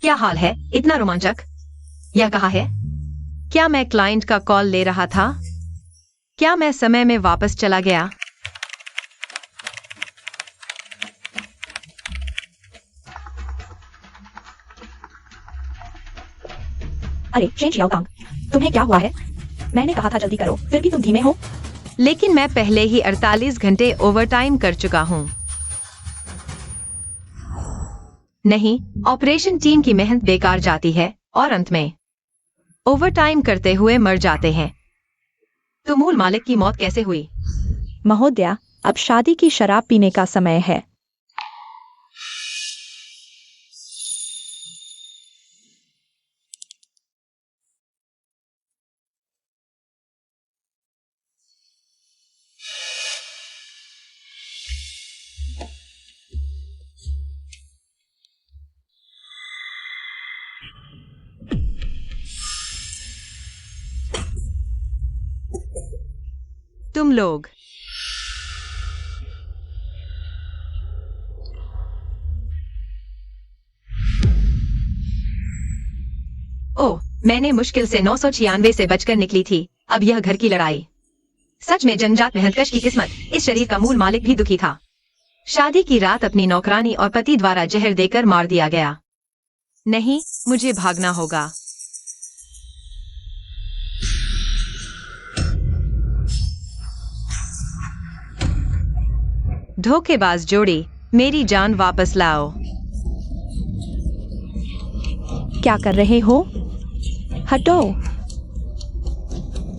क्या हाल है? इतना रोमांचक। यह कहाँ है? क्या मैं क्लाइंट का कॉल ले रहा था? क्या मैं समय में वापस चला गया? अरे शेन शियाओकांग, तुम्हें क्या हुआ है? मैंने कहा था जल्दी करो, फिर भी तुम धीमे हो। लेकिन मैं पहले ही 48 घंटे ओवरटाइम कर चुका हूँ। नहीं, ऑपरेशन टीम की मेहनत बेकार जाती है और अंत में ओवरटाइम करते हुए मर जाते हैं। तो मूल मालिक की मौत कैसे हुई? महोदया, अब शादी की शराब पीने का समय है। तुम लोग ओह, मैंने मुश्किल से 996 से बचकर निकली थी। अब यह घर की लड़ाई। सच में जंगजात मेहनतकश की किस्मत। इस शरीर का मूल मालिक भी दुखी था। शादी की रात अपनी नौकरानी और पति द्वारा जहर देकर मार दिया गया। नहीं, मुझे भागना होगा। धोखेबाज जोड़ी, मेरी जान वापस लाओ। क्या कर रहे हो? हटो।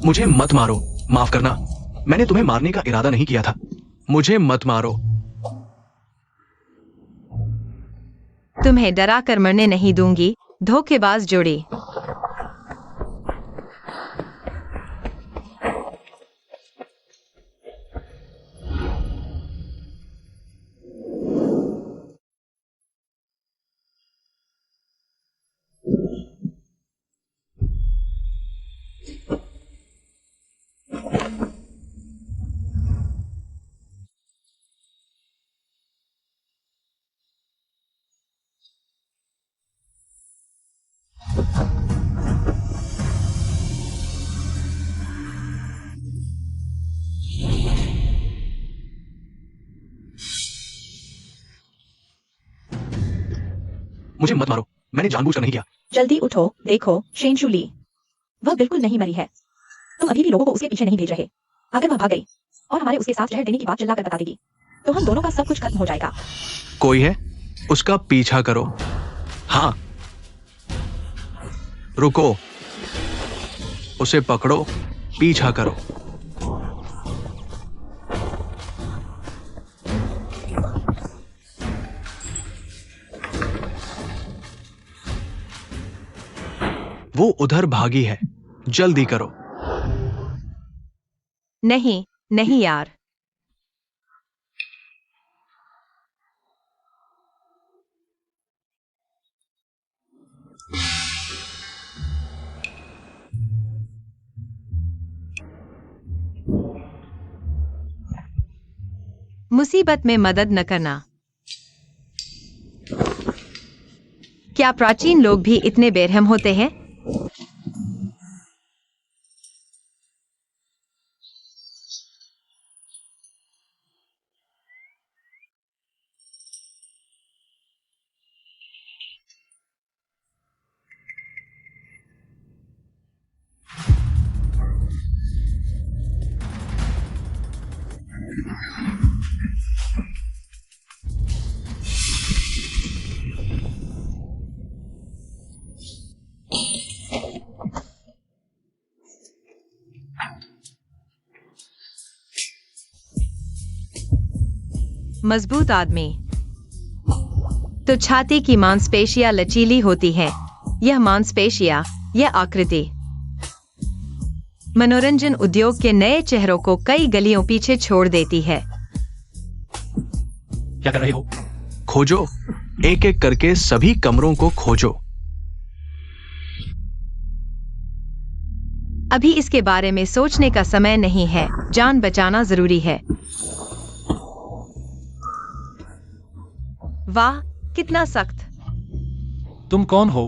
मुझे मत मारो। माफ करना, मैंने तुम्हें मारने का इरादा नहीं किया था। मुझे मत मारो। तुम्हें डरा कर मरने नहीं दूंगी, धोखेबाज जोड़ी। मुझे मत मारो, मैंने जानबूझकर नहीं किया। जल्दी उठो, देखो शेन शूली, वह बिल्कुल नहीं मरी है। तुम अभी भी लोगों को उसके पीछे नहीं भेज रहे। अगर वह भाग गई और हमारे उसके साथ जहर देने की बात चिल्लाकर बता देगी, तो हम दोनों का सब कुछ खत्म हो जाएगा। कोई है? उसका पीछा करो। हाँ, रुको, उसे पकड़ो, पीछा करो। वो उधर भागी है, जल्दी करो। नहीं, नहीं यार। मुसीबत में मदद न करना। क्या प्राचीन लोग भी इतने बेरहम होते हैं? मजबूत आदमी तो छाती की मांसपेशियां लचीली होती हैं। यह मांसपेशियां, यह आकृति मनोरंजन उद्योग के नए चेहरों को कई गलियों पीछे छोड़ देती है। क्या कर रहे हो? खोजो, एक एक करके सभी कमरों को खोजो। अभी इसके बारे में सोचने का समय नहीं है। जान बचाना जरूरी है। वाह, कितना सख्त। तुम कौन हो?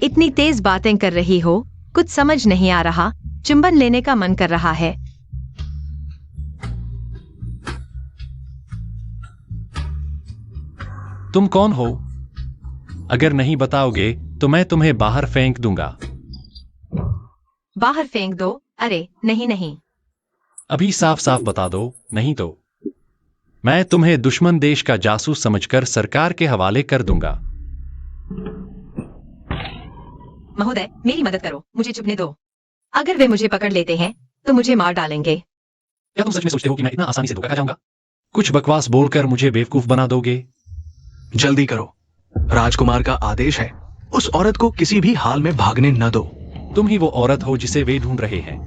इतनी तेज बातें कर रही हो, कुछ समझ नहीं आ रहा। चुंबन लेने का मन कर रहा है। तुम कौन हो? अगर नहीं बताओगे तो मैं तुम्हें बाहर फेंक दूंगा। बाहर फेंक दो? अरे नहीं नहीं। अभी साफ साफ बता दो, नहीं तो मैं तुम्हें दुश्मन देश का जासूस समझकर सरकार के हवाले कर दूंगा। महोदय, मेरी मदद करो, मुझे छुपने दो। अगर वे मुझे पकड़ लेते हैं तो मुझे मार डालेंगे। क्या तुम सच में सोचते हो कि मैं इतना आसानी से धोखा खा जाऊंगा? कुछ बकवास बोलकर मुझे बेवकूफ बना दोगे? जल्दी करो, राजकुमार का आदेश है, उस औरत को किसी भी हाल में भागने न दो। तुम ही वो औरत हो जिसे वे ढूंढ रहे हैं।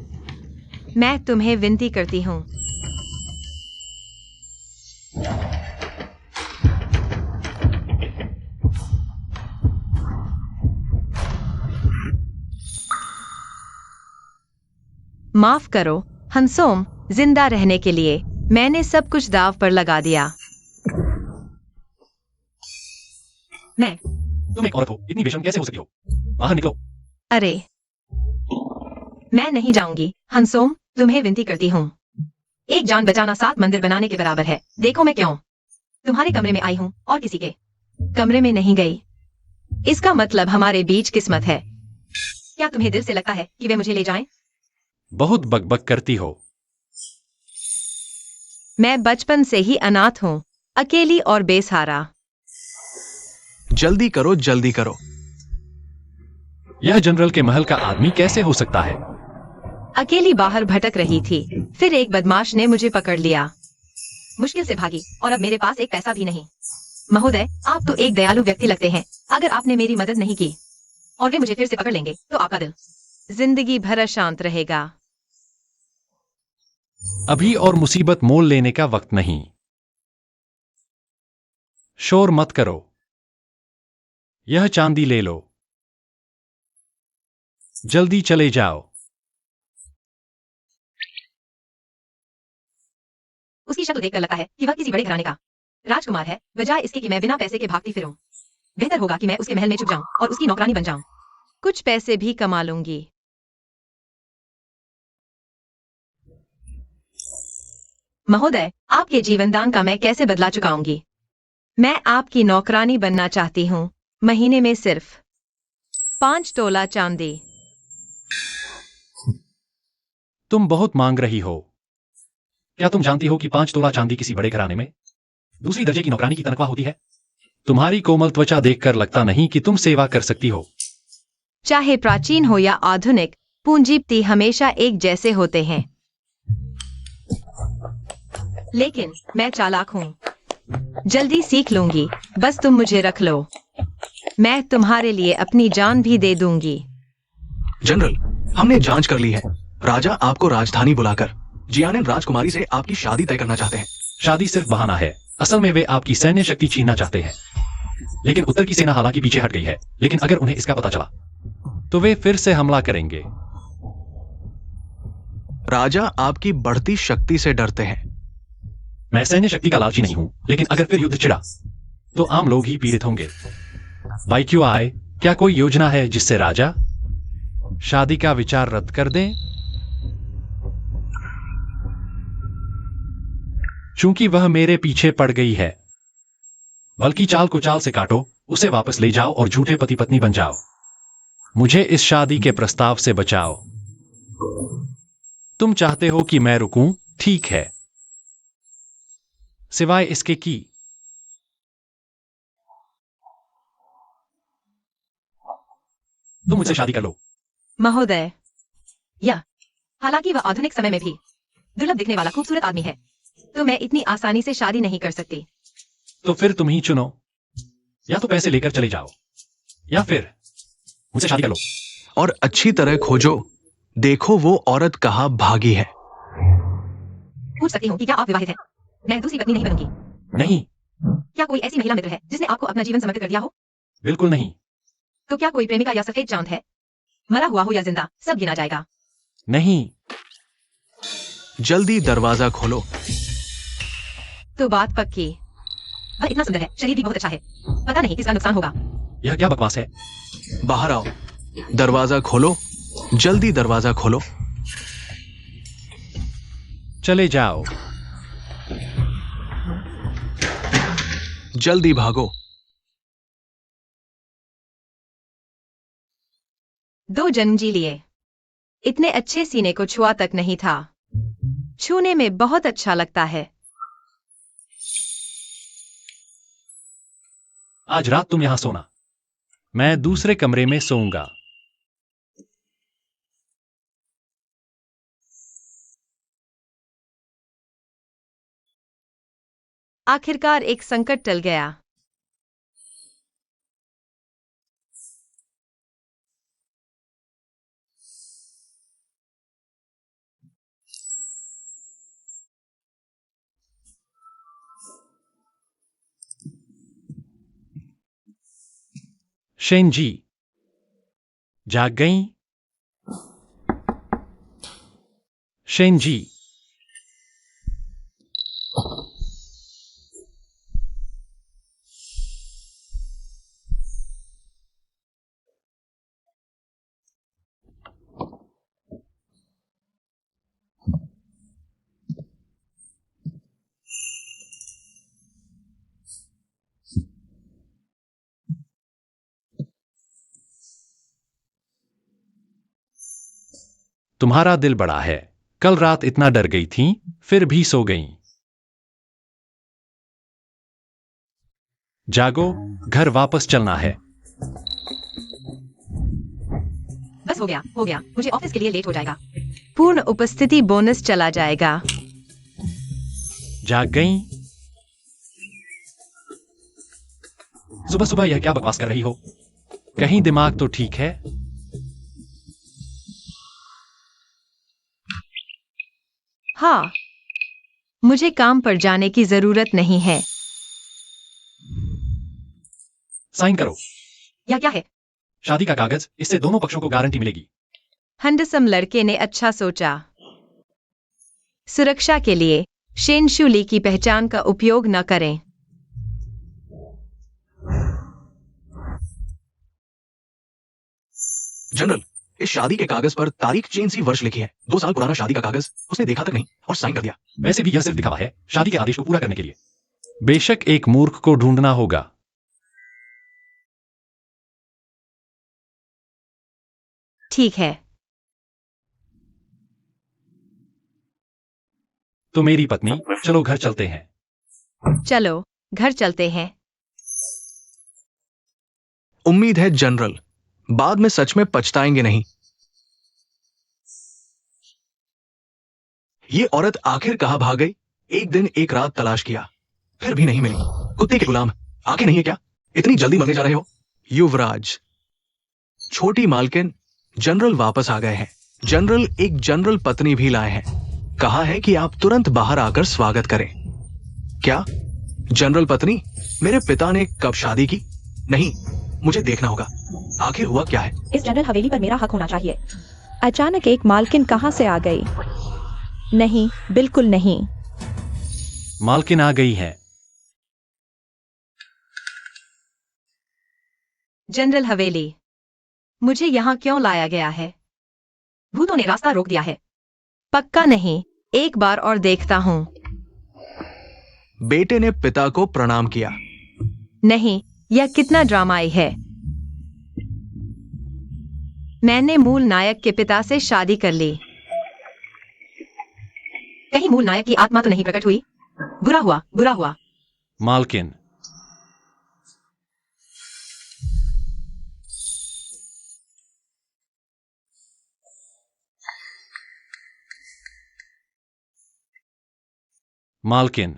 मैं तुम्हें विनती करती हूँ। माफ करो हंसोम, जिंदा रहने के लिए मैंने सब कुछ दाव पर लगा दिया। तुम एक औरत हो, इतनी बेशर्म कैसे हो सकती हो? बाहर निकलो। अरे मैं नहीं जाऊंगी हंसोम, तुम्हें विनती करती हूँ। एक जान बचाना 7 मंदिर बनाने के बराबर है। देखो मैं क्यों तुम्हारे कमरे में आई हूँ और किसी के कमरे में नहीं गई। इसका मतलब हमारे बीच किस्मत है। क्या तुम्हें दिल से लगता है कि वे मुझे ले जाएं? बहुत बकबक करती हो। मैं बचपन से ही अनाथ हूँ, अकेली और बेसहारा। जल्दी करो, जल्दी करो। यह जनरल के महल का आदमी कैसे हो सकता है? अकेली बाहर भटक रही थी, फिर एक बदमाश ने मुझे पकड़ लिया। मुश्किल से भागी और अब मेरे पास एक पैसा भी नहीं। महोदय, आप तो एक दयालु व्यक्ति लगते हैं। अगर आपने मेरी मदद नहीं की और वे मुझे फिर से पकड़ लेंगे तो आपका दिल जिंदगी भर अशांत रहेगा। अभी और मुसीबत मोल लेने का वक्त नहीं। शोर मत करो। यह चांदी ले लो। जल्दी चले जाओ। उसकी शक्ल देखकर लगता है कि वह किसी बड़े घराने का राजकुमार है, बजाय इसके कि मैं बिना पैसे के भागती फिरूं। बेहतर होगा कि मैं उसके महल में छुप जाऊं और उसकी नौकरानी बन जाऊं। कुछ पैसे भी कमा लूंगी। महोदय, आपके जीवनदान का मैं कैसे बदला चुकाऊंगी? मैं आपकी नौकरानी बनना चाहती हूँ, महीने में सिर्फ 5 तोला चांदी। तुम बहुत मांग रही हो। क्या तुम जानती हो कि 5 तोला चांदी किसी बड़े घराने में दूसरी दर्जे की नौकरानी की तनख्वाह होती है? तुम्हारी कोमल त्वचा देखकर लगता नहीं कि तुम सेवा कर सकती हो। चाहे प्राचीन हो या आधुनिक, पूंजीपति हमेशा एक जैसे होते हैं। लेकिन मैं चालाक हूँ, जल्दी सीख लूंगी। बस तुम मुझे रख लो, मैं तुम्हारे लिए अपनी जान भी दे दूंगी। जनरल, हमने जांच कर ली है। राजा आपको राजधानी बुलाकर जियानिन राजकुमारी से आपकी शादी तय करना चाहते हैं। शादी सिर्फ बहाना है। असल में वे आपकी सैन्य शक्ति छीनना चाहते हैं। लेकिन उत्तर की सेना हालांकि पीछे हट गई है, लेकिन अगर उन्हें इसका पता चला तो वे फिर से हमला करेंगे। राजा आपकी बढ़ती शक्ति से डरते हैं। मैं सैन्य शक्ति का लालची नहीं हूं, लेकिन अगर फिर युद्ध छिड़ा तो आम लोग ही पीड़ित होंगे। भाई क्यों आए? क्या कोई योजना है जिससे राजा शादी का विचार रद्द कर दें? चूंकि वह मेरे पीछे पड़ गई है, बल्कि चाल को चाल से काटो, उसे वापस ले जाओ और झूठे पति पत्नी बन जाओ। मुझे इस शादी के प्रस्ताव से बचाओ। तुम चाहते हो कि मैं रुकूं? ठीक है, सिवाय इसके कि तुम मुझसे शादी कर लो। महोदय, या हालांकि वह आधुनिक समय में भी दुर्लभ दिखने वाला खूबसूरत आदमी है, तो मैं इतनी आसानी से शादी नहीं कर सकती। तो फिर तुम ही चुनो। या तो पैसे लेकर चले जाओ, या फिर मुझसे शादी कर लो। और अच्छी तरह खोजो, देखो वो औरत कहाँ भागी है। पूछ सकती हूँ कि क्या आप विवाहित हैं? मैं दूसरी पत्नी नहीं बनूंगी। नहीं। क्या कोई ऐसी महिला मित्र है जिसने आपको अपना जीवन समर्पित कर दिया हो? बिल्कुल नहीं। तो क्या कोई प्रेमिका या सफेद चांद है? मरा हुआ हो या जिंदा, सब गिना जाएगा। नहीं। जल्दी दरवाजा खोलो। तो बात पक्की। वह इतना सुंदर है, शरीर भी बहुत अच्छा है। पता नहीं किसका नुकसान होगा। यह क्या बकवास है? बाहर आओ, दरवाजा खोलो, जल्दी दरवाजा खोलो। चले जाओ। जल्दी भागो। 2 जन्म जी लिए। इतने अच्छे सीने को छुआ तक नहीं था। छूने में बहुत अच्छा लगता है। आज रात तुम यहां सोना, मैं दूसरे कमरे में सोऊंगा। आखिरकार एक संकट टल गया। शेन जी जाग गई? शेन जी, तुम्हारा दिल बड़ा है। कल रात इतना डर गई थी, फिर भी सो गई। जागो, घर वापस चलना है। बस हो गया, मुझे ऑफिस के लिए लेट हो जाएगा। पूर्ण उपस्थिति बोनस चला जाएगा। जाग गई? सुबह सुबह यह क्या बकवास कर रही हो? कहीं दिमाग तो ठीक है? हाँ, मुझे काम पर जाने की जरूरत नहीं है। साइन करो। यह क्या है? शादी का कागज, इससे दोनों पक्षों को गारंटी मिलेगी। हैंडसम लड़के ने अच्छा सोचा। सुरक्षा के लिए शेनशुली की पहचान का उपयोग न करें। जनरल, इस शादी के कागज पर तारीख चेन सी वर्ष लिखी है। 2 साल पुराना शादी का कागज उसने देखा तक नहीं और साइन कर दिया। वैसे भी यह सिर्फ दिखावा है, शादी के आदेश को पूरा करने के लिए। बेशक एक मूर्ख को ढूंढना होगा। ठीक है, तो मेरी पत्नी, चलो घर चलते हैं। चलो घर चलते हैं। उम्मीद है जनरल, बाद में सच में पछताएंगे नहीं। ये औरत आखिर कहां भाग गई? एक दिन एक रात तलाश किया, फिर भी नहीं मिली। कुत्ते के गुलाम, आंखें नहीं है क्या? इतनी जल्दी मरने जा रहे हो? युवराज, छोटी मालकिन, जनरल वापस आ गए हैं। जनरल एक जनरल पत्नी भी लाए हैं। कहा है कि आप तुरंत बाहर आकर स्वागत करें। क्या जनरल पत्नी? मेरे पिता ने कब शादी की? नहीं, मुझे देखना होगा आखिर हुआ क्या है। इस जनरल हवेली पर मेरा हक होना चाहिए। अचानक एक मालकिन कहां से आ गई? नहीं, बिल्कुल नहीं। मालकिन आ गई है। जनरल हवेली, मुझे यहाँ क्यों लाया गया है? भूतों ने रास्ता रोक दिया है। पक्का नहीं, एक बार और देखता हूँ। बेटे ने पिता को प्रणाम किया। नहीं, यह कितना ड्रामाई है। मैंने मूल नायक के पिता से शादी कर ली। कहीं मूल नायक की आत्मा तो नहीं प्रकट हुई? बुरा हुआ, बुरा हुआ। मालकिन, मालकिन,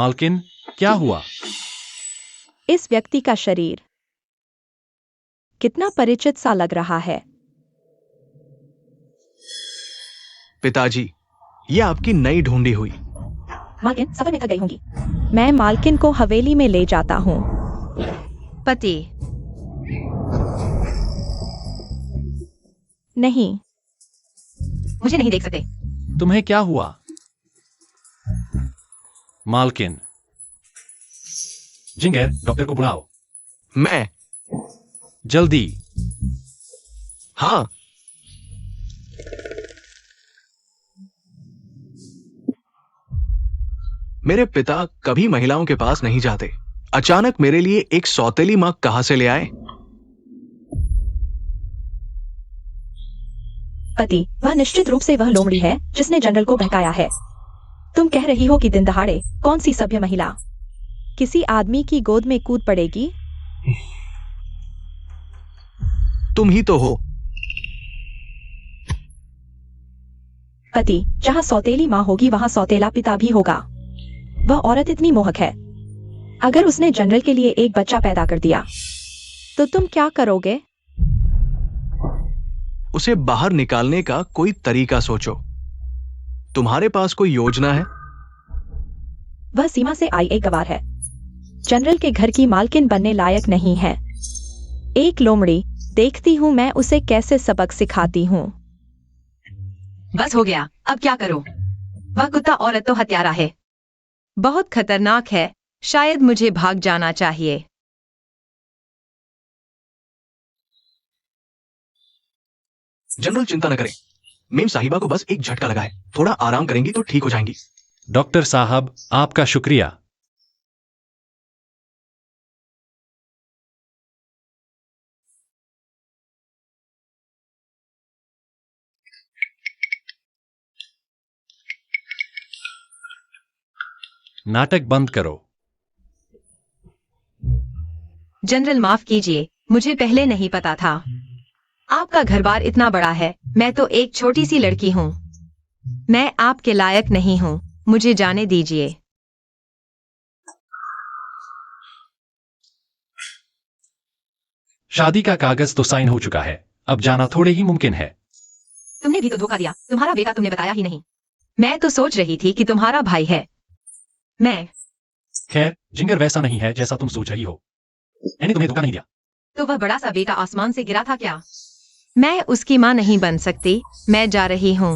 मालकिन, क्या हुआ? इस व्यक्ति का शरीर कितना परिचित सा लग रहा है। पिताजी, ये आपकी नई ढूंढी हुई। मालकिन सफर में थक गई होंगी। मैं मालकिन को हवेली में ले जाता हूँ। पति, नहीं, मुझे नहीं देख सकते। तुम्हें क्या हुआ? मालकिन, जिंगर, डॉक्टर को बुलाओ। मैं? जल्दी। हाँ। मेरे पिता कभी महिलाओं के पास नहीं जाते। अचानक मेरे लिए एक सौतेली मां कहां से ले आए? पति, वह निश्चित रूप से वह लोमड़ी है जिसने जनरल को बहकाया है। तुम कह रही हो कि दिन दहाड़े कौन सी सभ्य महिला किसी आदमी की गोद में कूद पड़ेगी? तुम ही तो हो। पति, जहां सौतेली माँ होगी वहां सौतेला पिता भी होगा। वह औरत इतनी मोहक है। अगर उसने जनरल के लिए एक बच्चा पैदा कर दिया तो तुम क्या करोगे? उसे बाहर निकालने का कोई तरीका सोचो। तुम्हारे पास कोई योजना है? वह सीमा से आई एक गवार है। जनरल के घर की मालकिन बनने लायक नहीं है। एक लोमड़ी, देखती हूँ मैं उसे कैसे सबक सिखाती हूँ। बस हो गया, अब क्या करो? वह कुत्ता औरत तो हत्यारा है। बहुत खतरनाक है। शायद मुझे भाग जाना चाहिए। जनरल चिंता न करें। मेम साहिबा को बस एक झटका लगा है। थोड़ा आराम करेंगी तो ठीक हो जाएंगी। डॉक्टर साहब, आपका शुक्रिया। नाटक बंद करो। जनरल, माफ कीजिए, मुझे पहले नहीं पता था। आपका घर बार इतना बड़ा है। मैं तो एक छोटी सी लड़की हूँ। मैं आपके लायक नहीं हूँ। मुझे जाने दीजिए। शादी का कागज तो साइन हो चुका है। अब जाना थोड़े ही मुमकिन है। तुमने भी तो धोखा दिया। तुम्हारा बेटा तुमने बताया ही नहीं। मैं तो सोच रही थी कि तुम्हारा भाई है। मैं खैर, जिंगर वैसा नहीं है जैसा तुम सोच रही हो। मैंने तुम्हें धोखा नहीं दिया। तो वह बड़ा सा बेटा आसमान से गिरा था क्या? मैं उसकी माँ नहीं बन सकती। मैं जा रही हूँ।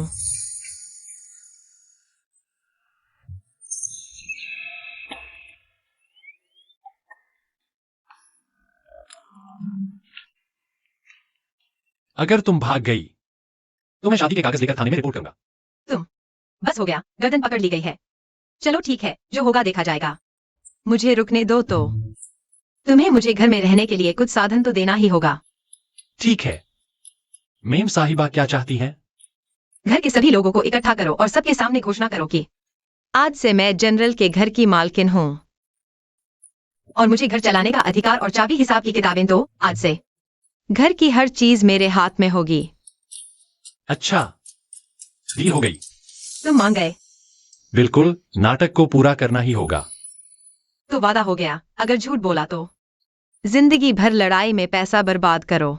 अगर तुम भाग गई तो मैं शादी के कागज लेकर थाने में रिपोर्ट करूंगा। बस हो गया, गर्दन पकड़ ली गई है। चलो ठीक है, जो होगा देखा जाएगा। मुझे रुकने दो तो। तुम्हें मुझे घर में रहने के लिए कुछ साधन तो देना ही होगा। ठीक है। मेम साहिबा क्या चाहती हैं? घर के सभी लोगों को इकट्ठा करो और सबके सामने घोषणा करो कि आज से मैं जनरल के घर की मालकिन हूँ और मुझे घर चलाने का अधिकार और चाबी हिसाब की किताबें दो। आज से घर की हर चीज मेरे हाथ में होगी। अच्छा, डील हो गई। तुम मान गए? बिल्कुल, नाटक को पूरा करना ही होगा। तो वादा हो गया। अगर झूठ बोला तो जिंदगी भर लड़ाई में पैसा बर्बाद करो।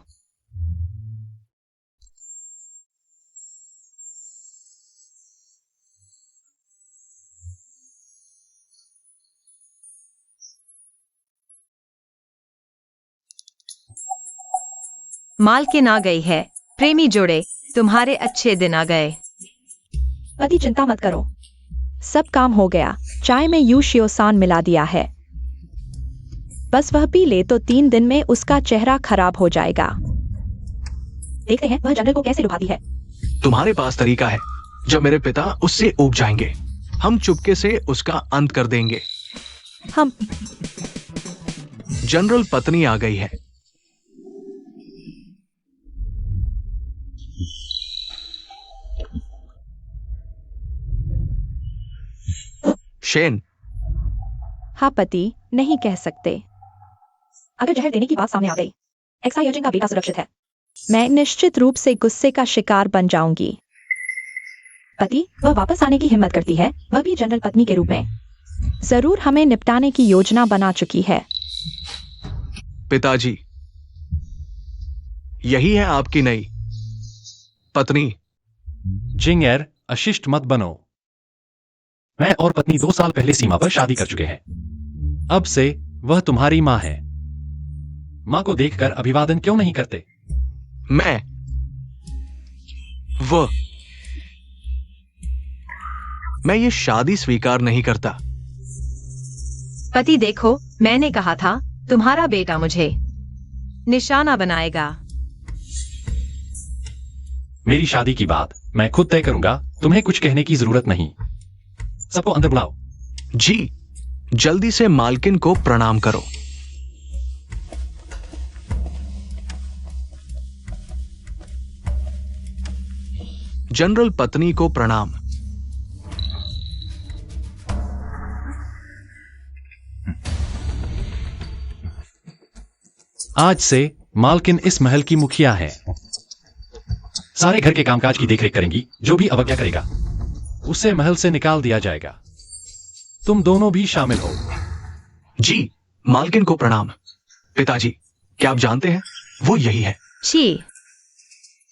मालकिन आ गई है। प्रेमी जोड़े, तुम्हारे अच्छे दिन आ गए। पति, चिंता मत करो, सब काम हो गया। चाय में यूशियोसान मिला दिया है। बस वह पी ले तो 3 दिन में उसका चेहरा खराब हो जाएगा। देखते हैं वह जनरल को कैसे लुभाती है। तुम्हारे पास तरीका है। जब मेरे पिता उससे ऊब जाएंगे, हम चुपके से उसका अंत कर देंगे। हम जनरल पत्नी आ गई है। शेन, हाँ पति, नहीं कह सकते। अगर जहर देने की बात सामने आ गई, एक्साई एजेंट का बेटा सुरक्षित है। मैं निश्चित रूप से गुस्से का शिकार बन जाऊंगी। पति, वह वापस आने की हिम्मत करती है, वह भी जनरल पत्नी के रूप में। जरूर हमें निपटाने की योजना बना चुकी है। पिताजी, यही है आपकी नई पत्नी। जिंगर, अशिष्ट मत बनो। मैं और पत्नी 2 साल पहले सीमा पर शादी कर चुके हैं। अब से वह तुम्हारी माँ है। माँ को देखकर अभिवादन क्यों नहीं करते? मैं ये शादी स्वीकार नहीं करता। पति देखो, मैंने कहा था तुम्हारा बेटा मुझे निशाना बनाएगा। मेरी शादी की बात मैं खुद तय करूंगा। तुम्हें कुछ कहने की जरूरत नहीं। सबको अंदर बुलाओ। जी, जल्दी से मालकिन को प्रणाम करो। जनरल पत्नी को प्रणाम। आज से मालकिन इस महल की मुखिया है। सारे घर के कामकाज की देखरेख करेंगी। जो भी अवज्ञा करेगा उसे महल से निकाल दिया जाएगा। तुम दोनों भी शामिल हो। जी, मालकिन को प्रणाम। पिताजी, क्या आप जानते हैं वो यही है। छी,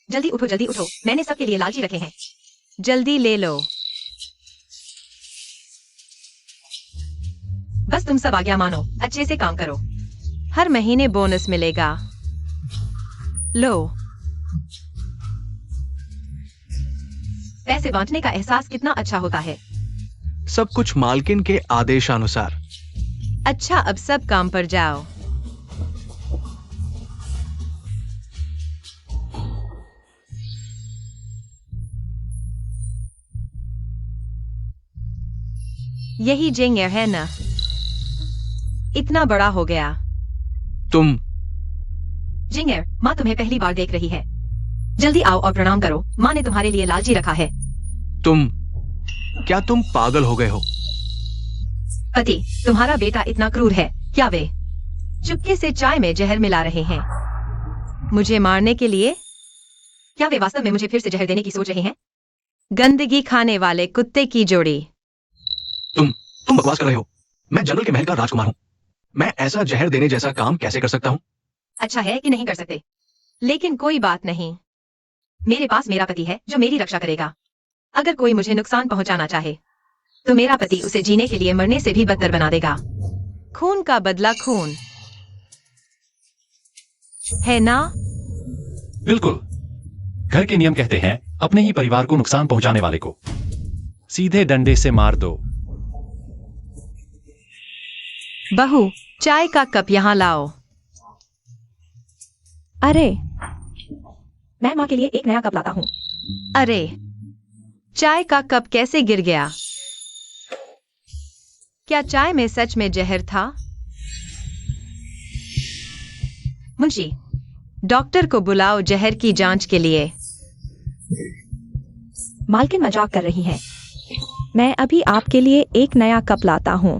जल्दी उठो, जल्दी उठो। मैंने सबके लिए लालची रखे हैं। जल्दी ले लो। बस तुम सब आज्ञा मानो, अच्छे से काम करो। हर महीने बोनस मिलेगा। लो। पैसे बांटने का एहसास कितना अच्छा होता है। सब कुछ मालकिन के आदेशानुसार। अच्छा, अब सब काम पर जाओ। यही जिंगर है ना? इतना बड़ा हो गया। तुम जिंगर, माँ तुम्हें पहली बार देख रही है। जल्दी आओ और प्रणाम करो। माँ ने तुम्हारे लिए लालची रखा है। क्या तुम पागल हो गए हो? पति, तुम्हारा बेटा इतना क्रूर है। क्या वे चुपके से चाय में जहर मिला रहे हैं मुझे मारने के लिए? क्या वे वास्तव में मुझे फिर से जहर देने की सोच रहे हैं? गंदगी खाने वाले कुत्ते की जोड़ी। तुम बकवास कर रहे हो। मैं जनरल के महल का राजकुमार हूं। मैं ऐसा जहर देने जैसा काम कैसे कर सकता हूं? अच्छा है कि नहीं कर सकते, लेकिन कोई बात नहीं। मेरे पास मेरा पति है जो मेरी रक्षा करेगा। अगर कोई मुझे नुकसान पहुंचाना चाहे तो मेरा पति उसे जीने के लिए मरने से भी बदतर बना देगा। खून का बदला खून है ना? बिल्कुल। घर के नियम कहते हैं अपने ही परिवार को नुकसान पहुंचाने वाले को सीधे डंडे से मार दो। बहू, चाय का कप यहाँ लाओ। अरे, मैं माँ के लिए एक नया कप लाता हूँ। अरे, चाय का कप कैसे गिर गया? क्या चाय में सच में जहर था? मुंशी, डॉक्टर को बुलाओ जहर की जांच के लिए। मालकिन मजाक कर रही है। मैं अभी आपके लिए एक नया कप लाता हूँ।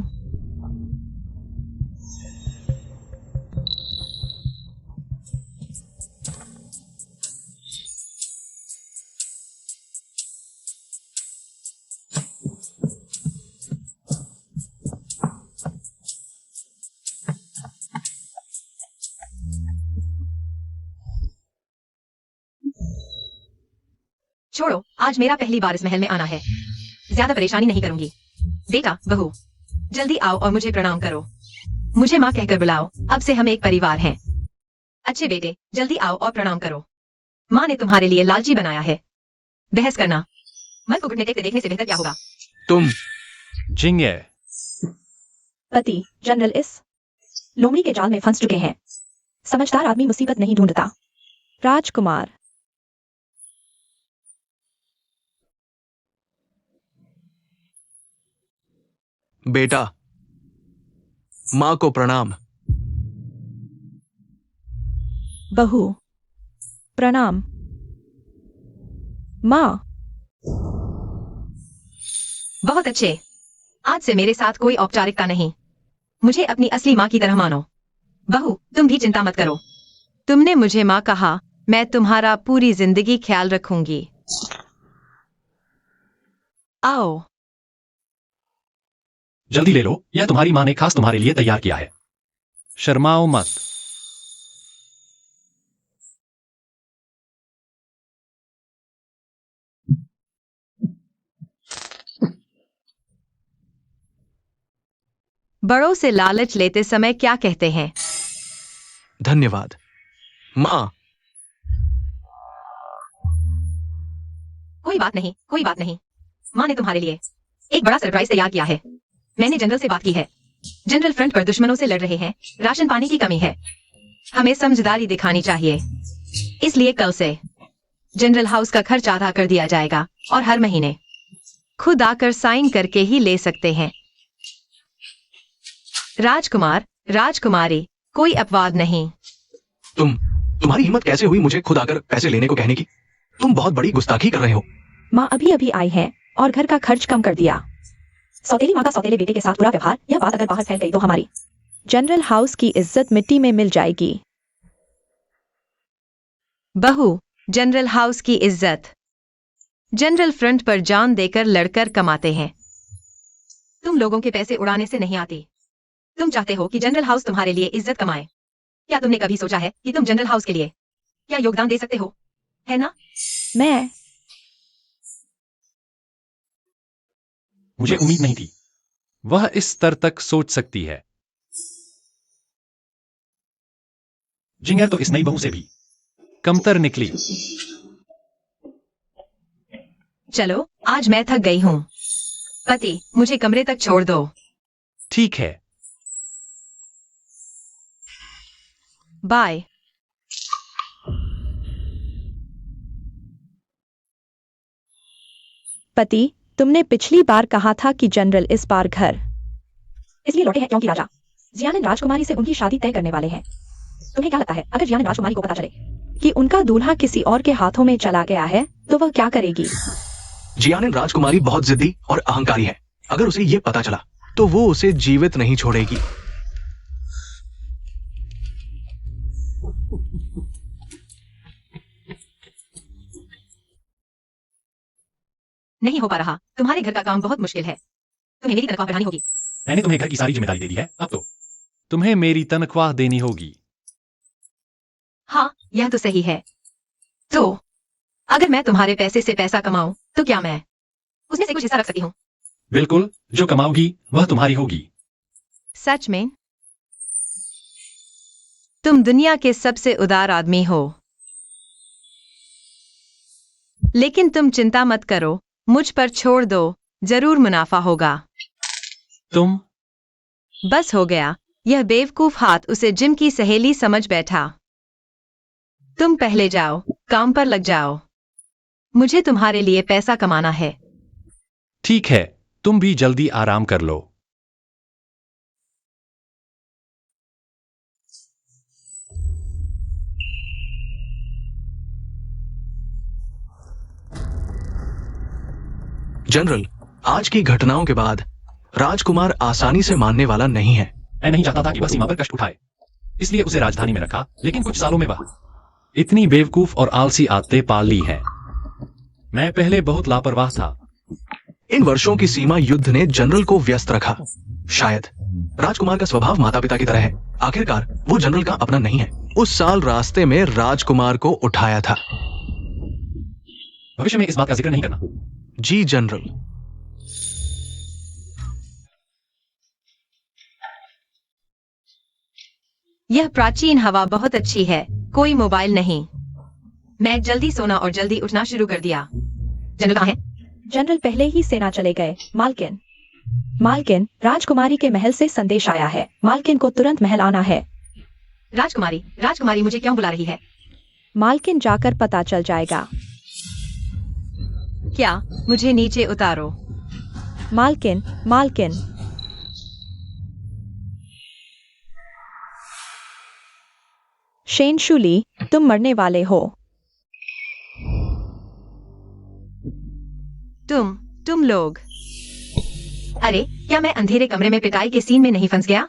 छोड़ो, आज मेरा पहली बार इस महल में आना है। ज्यादा परेशानी नहीं करूंगी। बेटा, बहू, जल्दी आओ और मुझे प्रणाम करो। मुझे माँ कहकर बुलाओ। अब से हम एक परिवार हैं। अच्छे बेटे, जल्दी आओ और प्रणाम करो। माँ ने तुम्हारे लिए लालची बनाया है। बहस करना। मन को घुटने टेक देखने से बेहतर क्या होगा? तुम जिंगर, पति, जनरल इस लोमड़ी के जाल में फंस चुके हैं। समझदार आदमी मुसीबत नहीं ढूंढता। राजकुमार, बेटा, माँ को प्रणाम। बहू, प्रणाम। माँ, बहुत अच्छे। आज से मेरे साथ कोई औपचारिकता नहीं। मुझे अपनी असली माँ की तरह मानो। बहू, तुम भी चिंता मत करो। तुमने मुझे माँ कहा, मैं तुम्हारा पूरी जिंदगी ख्याल रखूंगी। आओ। जल्दी ले लो, यह तुम्हारी माँ ने खास तुम्हारे लिए तैयार किया है। शर्माओ मत। बड़ों से लालच लेते समय क्या कहते हैं? धन्यवाद माँ। कोई बात नहीं, कोई बात नहीं। माँ ने तुम्हारे लिए एक बड़ा सरप्राइज तैयार किया है। मैंने जनरल से बात की है। जनरल फ्रंट पर दुश्मनों से लड़ रहे हैं, राशन पानी की कमी है। हमें समझदारी दिखानी चाहिए, इसलिए कल से जनरल हाउस का खर्च आधा कर दिया जाएगा और हर महीने खुद आकर साइन करके ही ले सकते हैं। राजकुमार, राजकुमारी, कोई अपवाद नहीं। तुम्हारी हिम्मत कैसे हुई मुझे खुद आकर पैसे लेने को कहने की? तुम बहुत बड़ी गुस्ताखी कर रहे हो। माँ अभी अभी आई है और घर का खर्च कम कर दिया। सौतेली माँ का सौतेले बेटे के साथ बुरा व्यवहार, यह बात अगर बाहर फैल गई तो हमारी जनरल हाउस की इज्जत मिट्टी में मिल जाएगी। बहू, जनरल हाउस की इज्जत जनरल फ्रंट पर जान देकर लड़कर कमाते हैं। तुम लोगों के पैसे उड़ाने से नहीं आती। तुम चाहते हो कि जनरल हाउस तुम्हारे लिए इज्जत कमाए। क्या तुमने कभी सोचा है कि तुम जनरल हाउस के लिए क्या योगदान दे सकते हो? है ना? मैं मुझे उम्मीद नहीं थी वह इस स्तर तक सोच सकती है। जिंगर तो इस नई बहू से भी कमतर निकली। चलो, आज मैं थक गई हूँ। पति, मुझे कमरे तक छोड़ दो। ठीक है। बाय। पति, तुमने पिछली बार कहा था कि जनरल इस बार घर इसलिए लौटे हैं क्योंकि राजा जियान राजकुमारी से उनकी शादी तय करने वाले हैं। तुम्हें क्या लगता है अगर जियान राजकुमारी को पता चले कि उनका दूल्हा किसी और के हाथों में चला गया है तो वह क्या करेगी? जियान राजकुमारी बहुत जिद्दी और अहंकारी है। अगर उसे ये पता चला तो वो उसे जीवित नहीं छोड़ेगी। नहीं हो पा रहा। तुम्हारे घर का काम बहुत मुश्किल है। तुम्हें मेरी तनख्वाह बढ़ानी होगी। मैंने तुम्हें घर की सारी जिम्मेदारी दे दी है, अब तो तुम्हें मेरी तनख्वाह देनी होगी। हाँ, यह तो सही है। तो अगर मैं तुम्हारे पैसे से पैसा कमाऊं तो क्या मैं उसमें से कुछ हिस्सा रख सकती हूँ? बिल्कुल, जो कमाओगी वह तुम्हारी होगी। सच में? तुम दुनिया के सबसे उदार आदमी हो। लेकिन तुम चिंता मत करो, मुझ पर छोड़ दो, जरूर मुनाफा होगा। तुम बस हो गया। यह बेवकूफ हाथ उसे जिम की सहेली समझ बैठा। तुम पहले जाओ, काम पर लग जाओ। मुझे तुम्हारे लिए पैसा कमाना है। ठीक है, तुम भी जल्दी आराम कर लो। जनरल, आज की घटनाओं के बाद राजकुमार आसानी से मानने वाला नहीं है। मैं नहीं चाहता था कि वह सीमा पर कष्ट उठाए, इसलिए उसे राजधानी में रखा। लेकिन कुछ सालों में वह इतनी बेवकूफ और आलसी आदतें पाल ली हैं। मैं पहले बहुत लापरवाह था। इन वर्षों की सीमा युद्ध ने जनरल को व्यस्त रखा। शायद राजकुमार का स्वभाव माता पिता की तरह है। आखिरकार वो जनरल का अपना नहीं है। उस साल रास्ते में राजकुमार को उठाया था। भविष्य में इस बात का जिक्र नहीं करना। जी जनरल। यह प्राचीन हवा बहुत अच्छी है। कोई मोबाइल नहीं। मैं जल्दी सोना और जल्दी उठना शुरू कर दिया। जनरल कहाँ है? जनरल पहले ही सेना चले गए। मालकिन, मालकिन, राजकुमारी के महल से संदेश आया है। मालकिन को तुरंत महल आना है। राजकुमारी, राजकुमारी मुझे क्यों बुला रही है? मालकिन जाकर पता चल जाएगा। क्या मुझे नीचे उतारो? मालकिन, मालकिन। शेनशुली, तुम मरने वाले हो। तुम लोग। अरे, क्या मैं अंधेरे कमरे में पिटाई के सीन में नहीं फंस गया?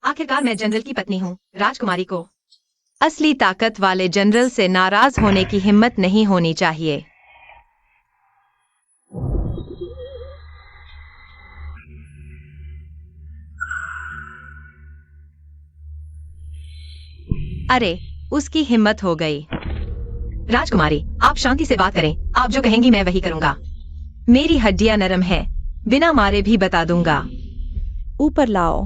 आखिरकार मैं जनरल की पत्नी हूँ। राजकुमारी को असली ताकत वाले जनरल से नाराज होने की हिम्मत नहीं होनी चाहिए। अरे, उसकी हिम्मत हो गई। राजकुमारी, आप शांति से बात करें। आप जो कहेंगी मैं वही करूंगा। मेरी हड्डियां नरम है, बिना मारे भी बता दूंगा। ऊपर लाओ।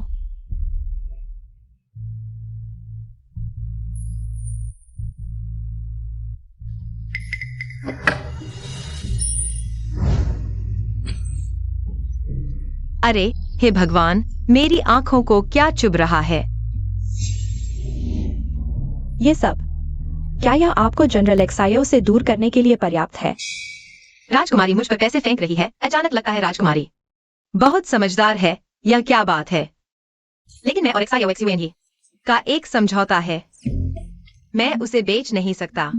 अरे, हे भगवान, मेरी आंखों को क्या चुभ रहा है? ये सब क्या यह आपको जनरल एक्सायो से दूर करने के लिए पर्याप्त है? राजकुमारी मुझ पर पैसे फेंक रही है। अचानक लगता है राजकुमारी बहुत समझदार है। यह क्या बात है? लेकिन मैं और एक्सायो का एक समझौता है। मैं उसे बेच नहीं सकता।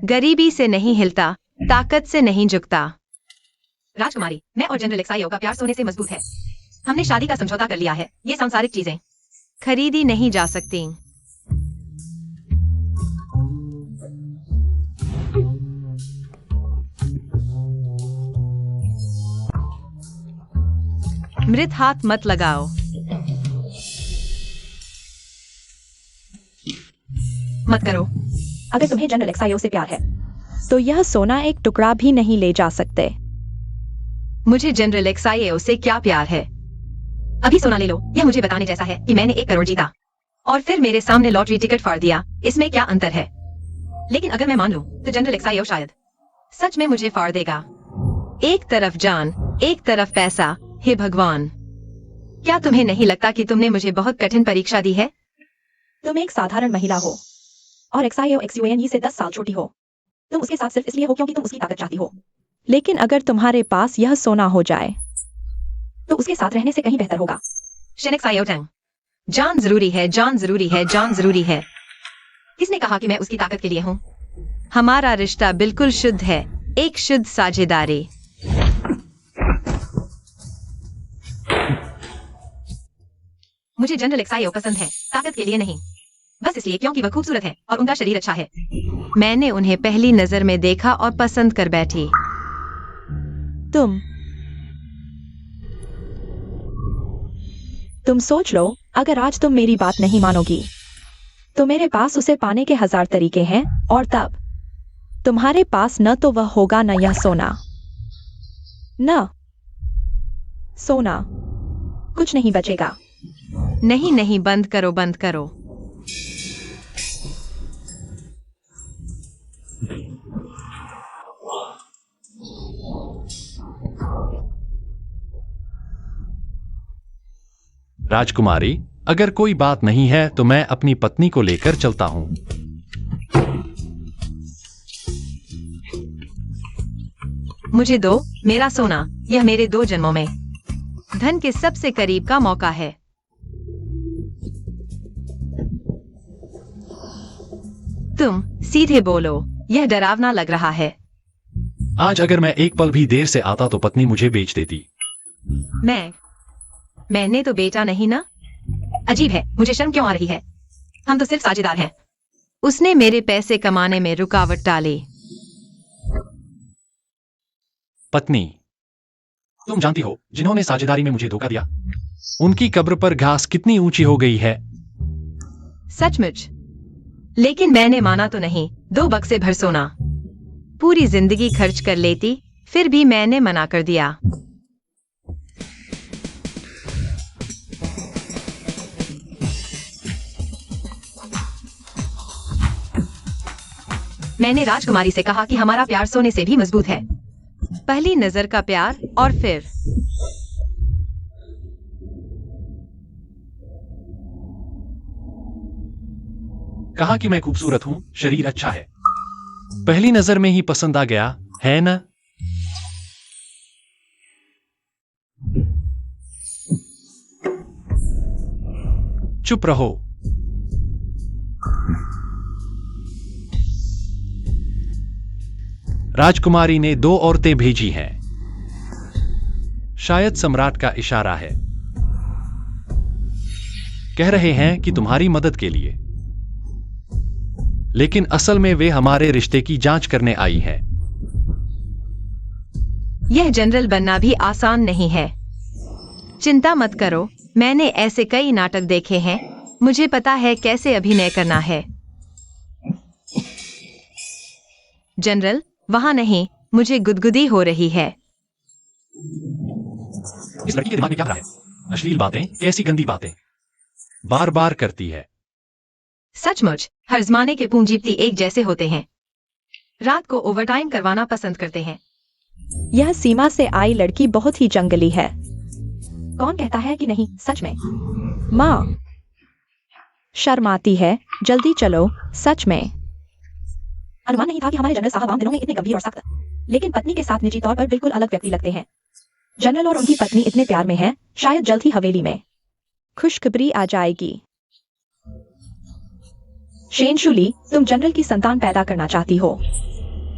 गरीबी से नहीं हिलता, ताकत से नहीं झुकता। राजकुमारी, मैं और जनरल एक्सायो का प्यार सोने से मजबूत है। हमने शादी का समझौता कर लिया है। ये सांसारिक चीजें खरीदी नहीं जा सकती। मृत हाथ मत लगाओ। मत करो। अगर तुम्हें जनरल एक्सायो से प्यार है तो यह सोना एक टुकड़ा भी नहीं ले जा सकते। मुझे जनरल एक्सायो से क्या प्यार है? अभी सोना ले लो। यह मुझे बताने जैसा है कि मैंने 1 करोड़ जीता और फिर मेरे सामने लॉटरी टिकट फाड़ दिया। इसमें क्या अंतर है? लेकिन अगर मैं मान लूं तो जनरल एक्सायो शायद सच में मुझे फाड़ देगा। एक तरफ जान, एक तरफ पैसा। हे भगवान, क्या तुम्हें नहीं लगता कि तुमने मुझे बहुत कठिन परीक्षा दी है? तुम एक साधारण महिला हो और एक्सायो से 10 साल छोटी हो। तुम उसके साथ सिर्फ इसलिए हो क्योंकि तुम उसकी ताकत चाहती हो। लेकिन अगर तुम्हारे पास यह सोना हो जाए तो उसके साथ रहने से कहीं बेहतर होगा। जान जरूरी है, जान जरूरी है, जान जरूरी है। किसने कहा कि मैं उसकी ताकत के लिए हूँ? हमारा रिश्ता बिल्कुल शुद्ध है, एक शुद्ध साझेदारी। मुझे जनरल एक्सायो पसंद है, ताकत के लिए नहीं, बस इसलिए क्योंकि वह खूबसूरत है और उनका शरीर अच्छा है। मैंने उन्हें पहली नजर में देखा और पसंद कर बैठी। तुम सोच लो, अगर आज तुम मेरी बात नहीं मानोगी तो मेरे पास उसे पाने के 1000 तरीके हैं और तब तुम्हारे पास न तो वह होगा न यह सोना। न सोना, कुछ नहीं बचेगा। नहीं नहीं, बंद करो, बंद करो। राजकुमारी, अगर कोई बात नहीं है तो मैं अपनी पत्नी को लेकर चलता हूं। मुझे दो मेरा सोना। यह मेरे 2 जन्मों में धन के सबसे करीब का मौका है। तुम सीधे बोलो, यह डरावना लग रहा है। आज अगर मैं एक पल भी देर से आता तो पत्नी मुझे बेच देती। मैंने तो बेचा नहीं ना। अजीब है, मुझे शर्म क्यों आ रही है? हम तो सिर्फ साझेदार हैं। उसने मेरे पैसे कमाने में रुकावट डाली। पत्नी, तुम जानती हो जिन्होंने साझेदारी में मुझे धोखा दिया, उनकी कब्र पर घास कितनी ऊंची हो गई है। सचमुच? लेकिन मैंने माना तो नहीं। 2 बक्से भर सोना, पूरी जिंदगी खर्च कर लेती, फिर भी मैंने मना कर दिया। मैंने राजकुमारी से कहा कि हमारा प्यार सोने से भी मजबूत है। पहली नजर का प्यार और फिर कहा कि मैं खूबसूरत हूं, शरीर अच्छा है। पहली नजर में ही पसंद आ गया, है ना? चुप रहो। राजकुमारी ने 2 औरतें भेजी हैं। शायद सम्राट का इशारा है। कह रहे हैं कि तुम्हारी मदद के लिए, लेकिन असल में वे हमारे रिश्ते की जांच करने आई हैं। यह जनरल बनना भी आसान नहीं है। चिंता मत करो, मैंने ऐसे कई नाटक देखे हैं। मुझे पता है कैसे अभिनय करना है। जनरल, वहाँ नहीं, मुझे गुदगुदी हो रही है। इस लड़की के दिमाग में क्या भरा है? अश्लील बातें, कैसी गंदी बातें बार बार करती है। सचमुच हर जमाने के पूंजीपति एक जैसे होते हैं। रात को ओवरटाइम करवाना पसंद करते हैं। यह सीमा से आई लड़की बहुत ही जंगली है। कौन कहता है कि नहीं? सच में। माँ शर्माती है। जल्दी चलो। सच में अनुमान नहीं था कि हमारे जनरल साहब आम दिनों में इतने गंभीर और सख्त, लेकिन पत्नी के साथ निजी तौर पर बिल्कुल अलग व्यक्ति लगते हैं। जनरल और उनकी पत्नी इतने प्यार में हैं, शायद जल्द ही हवेली में खुशखबरी आ जाएगी। शेनशुली, तुम जनरल की संतान पैदा करना चाहती हो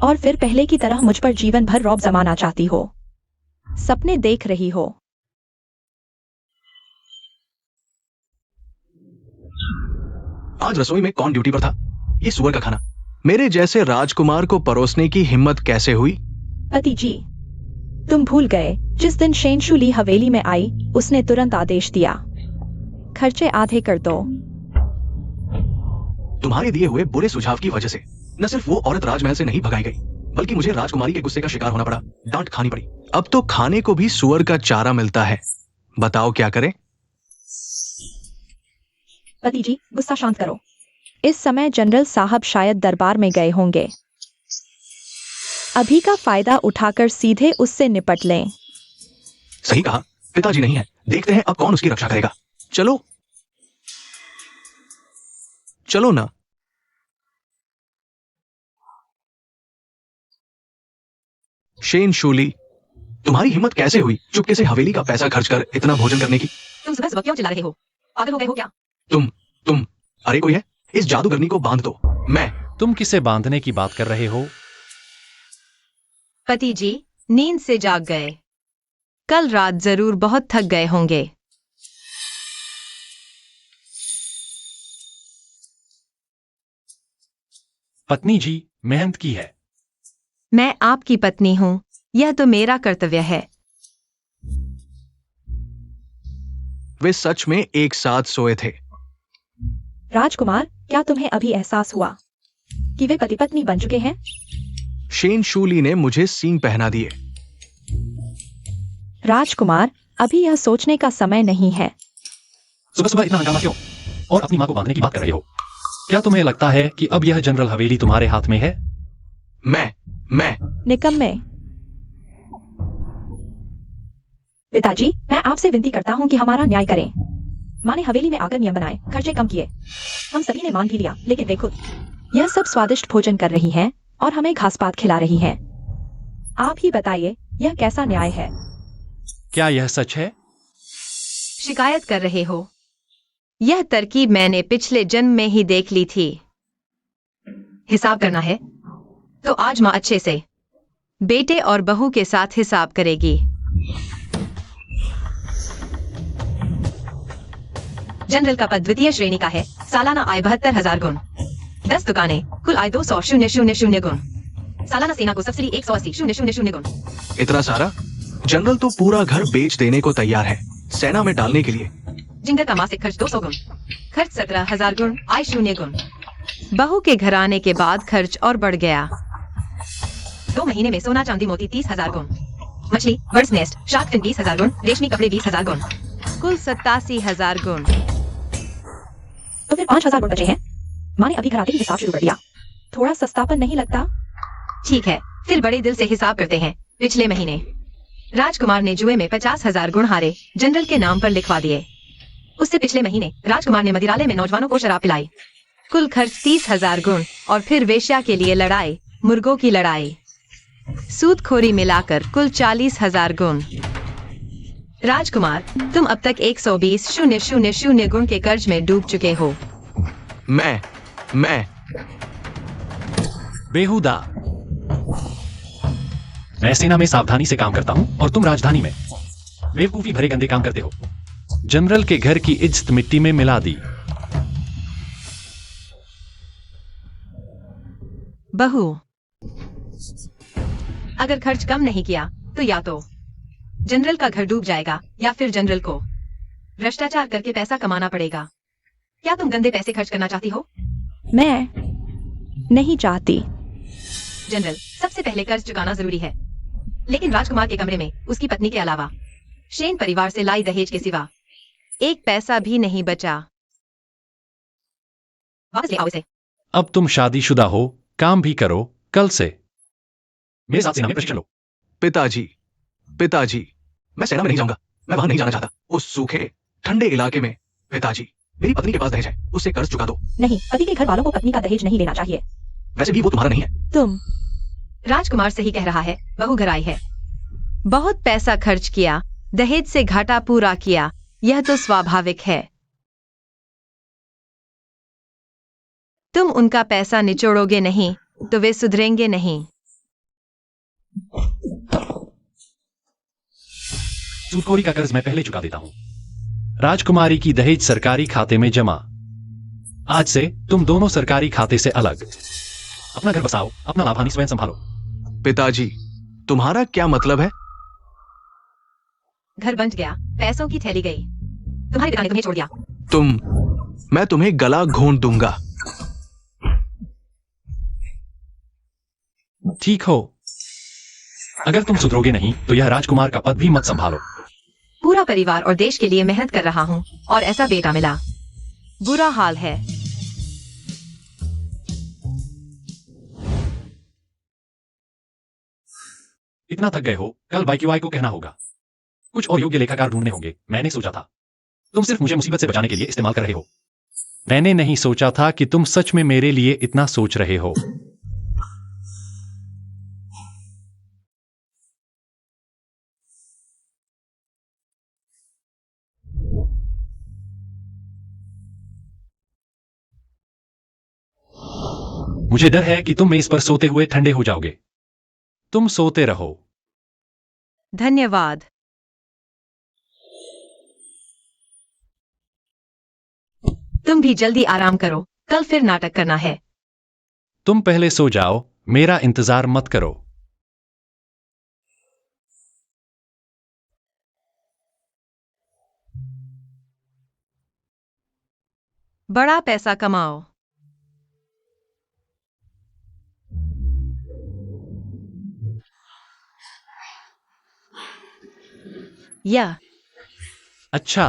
और फिर पहले की तरह मुझ पर जीवन भर रौब जमाना चाहती हो। सपने देख रही हो। आज रसोई में कौन ड्यूटी पर था? ये सुअर का खाना मेरे जैसे राजकुमार को परोसने की हिम्मत कैसे हुई? पति जी, तुम भूल गए जिस दिन शेनशुली हवेली में आई उसने तुरंत आदेश दिया, खर्चे आधे कर दो। तुम्हारे दिए हुए बुरे सुझाव की वजह से न सिर्फ वो औरत राजमहल से नहीं भगाई गई, बल्कि मुझे राजकुमारी के गुस्से का शिकार होना पड़ा, डांट खानी पड़ी। अब तो खाने को भी सुअर का चारा मिलता है। बताओ क्या करें? पति जी, गुस्सा शांत करो। इस समय जनरल साहब शायद दरबार में गए होंगे। अभी का फायदा उठाकर सीधे उससे निपट लें। सही कहा, पिताजी नहीं है। देखते हैं अब कौन उसकी रक्षा करेगा। चलो चलो ना। शेनशुली, तुम्हारी हिम्मत कैसे हुई चुपके से हवेली का पैसा खर्च कर इतना भोजन करने की? तुम सुबह सुबह क्यों चिल्ला रहे हो? पागल हो गए हो क्या? तुम अरे कोई है? इस जादूगरनी को बांध दो। तुम किसे बांधने की बात कर रहे हो? पति जी नींद से जाग गए। कल रात जरूर बहुत थक गए होंगे। पत्नी जी, मेहनत की है। मैं आपकी पत्नी हूँ, यह तो मेरा कर्तव्य है। वे सच में एक साथ सोए थे। राजकुमार, क्या तुम्हें अभी एहसास हुआ कि वे पति पत्नी बन चुके हैं? शेनशुली ने मुझे सींग पहना दिए। राजकुमार, अभी यह सोचने का समय नहीं है। सुबह सुबह इतना हंगामा क्यों? और अपनी मां को बांधने की बात कर रहे हो? क्या तुम्हें लगता है कि अब यह जनरल हवेली तुम्हारे हाथ में है? मैं निकम्मे। पिताजी, मैं आपसे विनती करता हूँ कि हमारा न्याय करें। माँ ने हवेली में आकर नियम बनाए, खर्चे कम किए। हम सभी ने मान भी लिया, लेकिन वे खुद यह सब स्वादिष्ट भोजन कर रही हैं और हमें घास पात खिला रही हैं। आप ही बताइए, यह कैसा न्याय है? क्या यह सच है? शिकायत कर रहे हो? यह तरकीब मैंने पिछले जन्म में ही देख ली थी। हिसाब करना है तो आज माँ अच्छे से बेटे और बहू के साथ हिसाब करेगी। जनरल का पद द्वितीय श्रेणी का है। सालाना आय 72,000 गुण, 10 दुकानें, कुल आय 200,000 गुण। सालाना सेना को सब्सिडी 180,000 गुण। इतना सारा? जनरल तो पूरा घर बेच देने को तैयार है सेना में डालने के लिए। जिंगर का मासिक खर्च 200 गुण, खर्च 17,000 गुण, आय 0 गुण। बहू के घर आने के बाद खर्च और बढ़ गया। 2 महीने में सोना चांदी मोती 30,000 गुण, मछली, बर्ड्स नेस्ट, शार्क फिन 20,000 गुण, रेशमी कपड़े 20,000 गुण, कुल 87,000 गुण। तो फिर 5,000 गुण बचे हैं। माँ ने अभी घर आते ही हिसाब शुरू कर दिया। थोड़ा सस्तापन नहीं लगता? ठीक है, फिर बड़े दिल से हिसाब करते हैं। पिछले महीने राजकुमार ने जुए में 50,000 गुण हारे, जनरल के नाम पर लिखवा दिए। उससे पिछले महीने राजकुमार ने मदिरालय में नौजवानों को शराब पिलाई, कुल खर्च 30,000 गुण। और फिर वेश्या के लिए लड़ाई, मुर्गों की लड़ाई, सूदखोरी मिलाकर कुल 40,000 गुण। राजकुमार, तुम अब तक 120,000 गुण के कर्ज में डूब चुके हो। मैं बेहुदा। मैं सेना में सावधानी से काम करता हूं और तुम राजधानी में बेवकूफी भरे गंदे काम करते हो। जनरल के घर की इज्जत मिट्टी में मिला दी। बहू, अगर खर्च कम नहीं किया तो या तो जनरल का घर डूब जाएगा या फिर जनरल को भ्रष्टाचार करके पैसा कमाना पड़ेगा। क्या तुम गंदे पैसे खर्च करना चाहती हो? मैं नहीं चाहती। जनरल, सबसे पहले कर्ज चुकाना जरूरी है, लेकिन राजकुमार के कमरे में उसकी पत्नी के अलावा शेन परिवार से लाई दहेज के सिवा एक पैसा भी नहीं बचा। वापस ले आओ इसे। अब तुम शादीशुदा हो, काम भी करो, कल से मेरे साथ सेना में प्रशिक्षण लो। पिताजी, पिताजी, मैं सेना में नहीं जाऊंगा। मैं वहां नहीं जाना चाहता, उस सूखे ठंडे इलाके में। पिताजी, मेरी पत्नी के पास दहेज है, उससे कर्ज चुका दो। नहीं, पति के घर वालों को पत्नी का दहेज नहीं लेना चाहिए। वैसे भी वो तुम्हारा नहीं है। तुम राजकुमार सही कह रहा है, बहू घर आई है। बहुत पैसा खर्च किया, दहेज से घाटा पूरा किया, यह तो स्वाभाविक है। तुम उनका पैसा निचोड़ोगे नहीं तो वे सुधरेंगे नहीं। सूदखोरी का कर्ज मैं पहले चुका देता हूं। राजकुमारी की दहेज सरकारी खाते में जमा। आज से तुम दोनों सरकारी खाते से अलग। अपना घर बसाओ, अपना लाभ हानि स्वयं संभालो। पिताजी, तुम्हारा क्या मतलब है? घर बंट गया, पैसों की थैली गई, तुम्हारे पिता ने तुम्हें छोड़ दिया। मैं तुम्हें गला घोंट दूंगा। ठीक हो, अगर तुम सुधरोगे नहीं तो यह राजकुमार का पद भी मत संभालो। पूरा परिवार और देश के लिए मेहनत कर रहा हूँ और ऐसा बेटा मिला। बुरा हाल है। इतना थक गए हो, कल YQI को कहना होगा। कुछ और योग्य लेखाकार ढूंढने होंगे। मैंने सोचा था तुम सिर्फ मुझे मुसीबत से बचाने के लिए इस्तेमाल कर रहे हो। मैंने नहीं सोचा था कि तुम सच में मेरे लिए इतना सोच रहे हो। मुझे डर है कि तुम मेज पर सोते हुए ठंडे हो जाओगे। तुम सोते रहो। धन्यवाद। तुम भी जल्दी आराम करो, कल फिर नाटक करना है। तुम पहले सो जाओ, मेरा इंतजार मत करो। बड़ा पैसा कमाओ। यह अच्छा,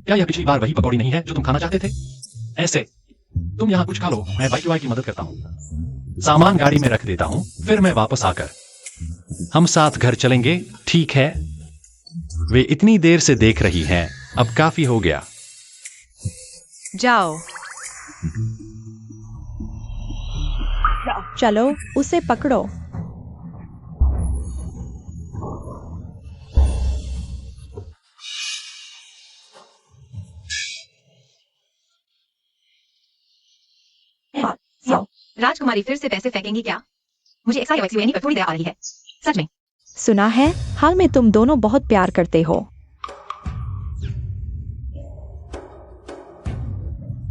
क्या यह पिछली बार वही पकौड़ी नहीं है जो तुम खाना चाहते थे? ऐसे तुम यहां कुछ खा लो, मैं YQI की मदद करता हूं। सामान गाड़ी में रख देता हूं, फिर मैं वापस आकर हम साथ घर चलेंगे, ठीक है? वे इतनी देर से देख रही हैं, अब काफी हो गया। जाओ। चलो, उसे पकड़ो। राजकुमारी फिर से पैसे फेंकेंगी क्या? मुझे XIOXUNE पर थोड़ी दया आ रही है। सच में। सुना है, हाल में तुम दोनों बहुत प्यार करते हो।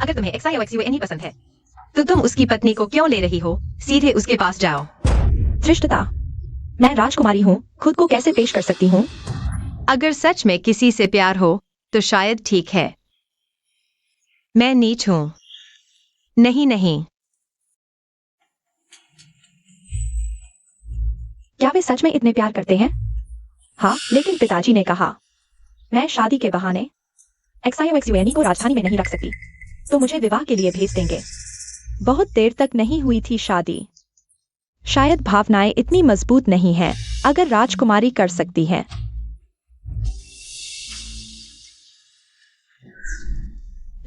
अगर तुम्हें XIOXUNE पसंद है, तो तुम उसकी पत्नी को क्यों ले रही हो? सीधे उसके पास जाओ। धृष्टता, मैं राजकुमारी हूँ, खुद को कैसे पेश कर सकती हूँ? अगर सच में किसी से प्यार हो, तो शायद ठीक है। मैं नीच हूं। नहीं नहीं। क्या वे सच में इतने प्यार करते हैं? हाँ, लेकिन पिताजी ने कहा मैं शादी के बहाने XIOXUNE को राजधानी में नहीं रख सकती, तो मुझे विवाह के लिए भेज देंगे। बहुत देर तक नहीं हुई थी शादी। शायद भावनाएं इतनी मजबूत नहीं हैं, अगर राजकुमारी कर सकती है।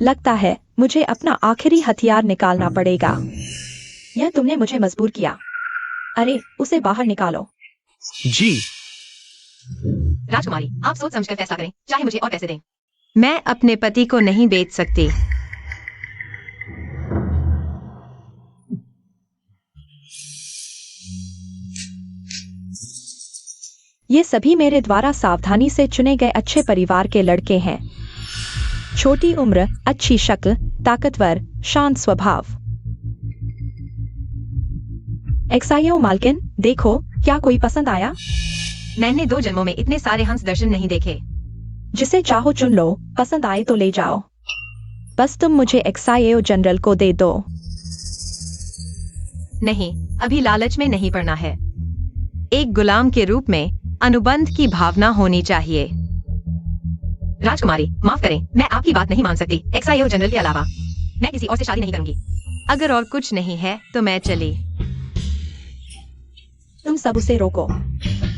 लगता है मुझे अपना आखिरी हथियार निकालना पड़ेगा। यह तुमने मुझे मजबूर किया। अरे, उसे बाहर निकालो। जी। राजकुमारी, आप सोच समझकर फैसला करें, चाहे मुझे और पैसे दें। मैं अपने पति को नहीं बेच सकती। ये सभी मेरे द्वारा सावधानी से चुने गए अच्छे परिवार के लड़के हैं। छोटी उम्र, अच्छी शक्ल, ताकतवर, शांत स्वभाव। XIO मालकिन, देखो, क्या कोई पसंद आया? मैंने 2 जन्मों में इतने सारे हंस दर्शन नहीं देखे। जिसे चाहो चुन लो, पसंद आए तो ले जाओ। बस तुम मुझे एक्साइओ जनरल को दे दो। नहीं, अभी लालच में नहीं पड़ना है। एक गुलाम के रूप में अनुबंध की भावना होनी चाहिए। राजकुमारी, माफ करें, मैं आपकी बात नहीं मान सकती। एक्साइओ जनरल के अलावा मैं किसी और से शादी नहीं करूंगी। अगर और कुछ नहीं है तो मैं चली। तुम सब उसे रोको।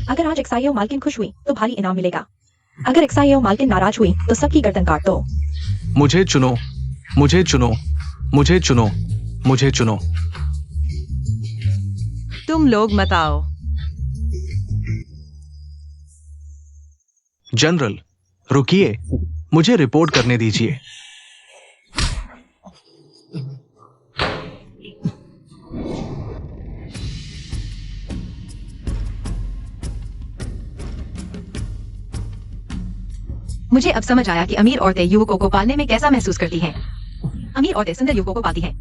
अगर आज एक्साइओ मालकिन खुश हुई तो भारी इनाम मिलेगा। अगर एक्साइओ मालकिन नाराज हुई तो सबकी गर्दन काट दो। मुझे चुनो, मुझे चुनो, मुझे चुनो, मुझे चुनो। तुम लोग मत आओ। जनरल, रुकिए, मुझे रिपोर्ट करने दीजिए। मुझे अब समझ आया कि अमीर औरतें युवकों को पालने में कैसा महसूस करती हैं। अमीर औरतें सुंदर युवकों को पालती हैं।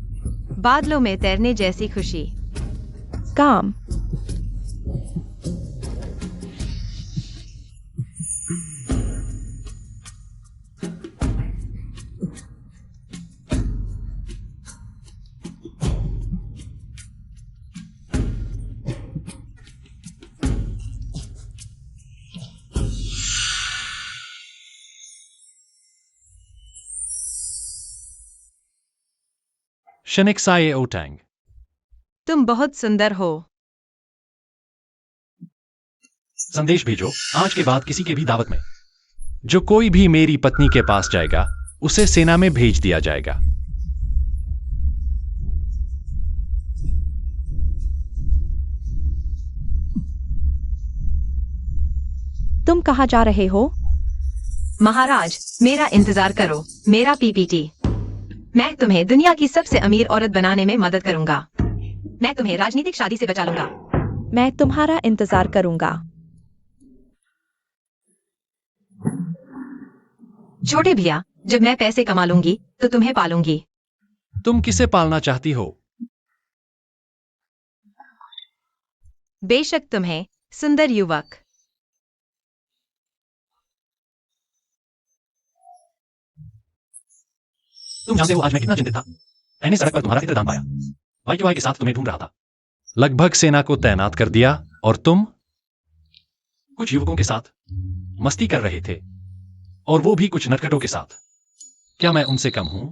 बादलों में तैरने जैसी खुशी। काम। शनिक्साए ओटैंग। तुम बहुत सुंदर हो। संदेश भेजो आज के बाद किसी के भी दावत में। जो कोई भी मेरी पत्नी के पास जाएगा उसे सेना में भेज दिया जाएगा। तुम कहाँ जा रहे हो? महाराज, मेरा इंतजार करो। मेरा पीपीटी। मैं तुम्हें दुनिया की सबसे अमीर औरत बनाने में मदद करूंगा। मैं तुम्हें राजनीतिक शादी से बचा लूंगा। मैं तुम्हारा इंतजार करूंगा। छोटे भैया, जब मैं पैसे कमा लूंगी तो तुम्हें पालूंगी। तुम किसे पालना चाहती हो? बेशक तुम्हें, सुंदर युवक। तुम जानते हो आज मैं कितना चिंतित था। मैंने सड़क पर तुम्हारा चित्रदान पाया। वाई के साथ तुम्हें ढूंढ रहा था। लगभग सेना को तैनात कर दिया और तुम कुछ युवकों के साथ मस्ती कर रहे थे, और वो भी कुछ नटखटों के साथ। क्या मैं उनसे कम हूं?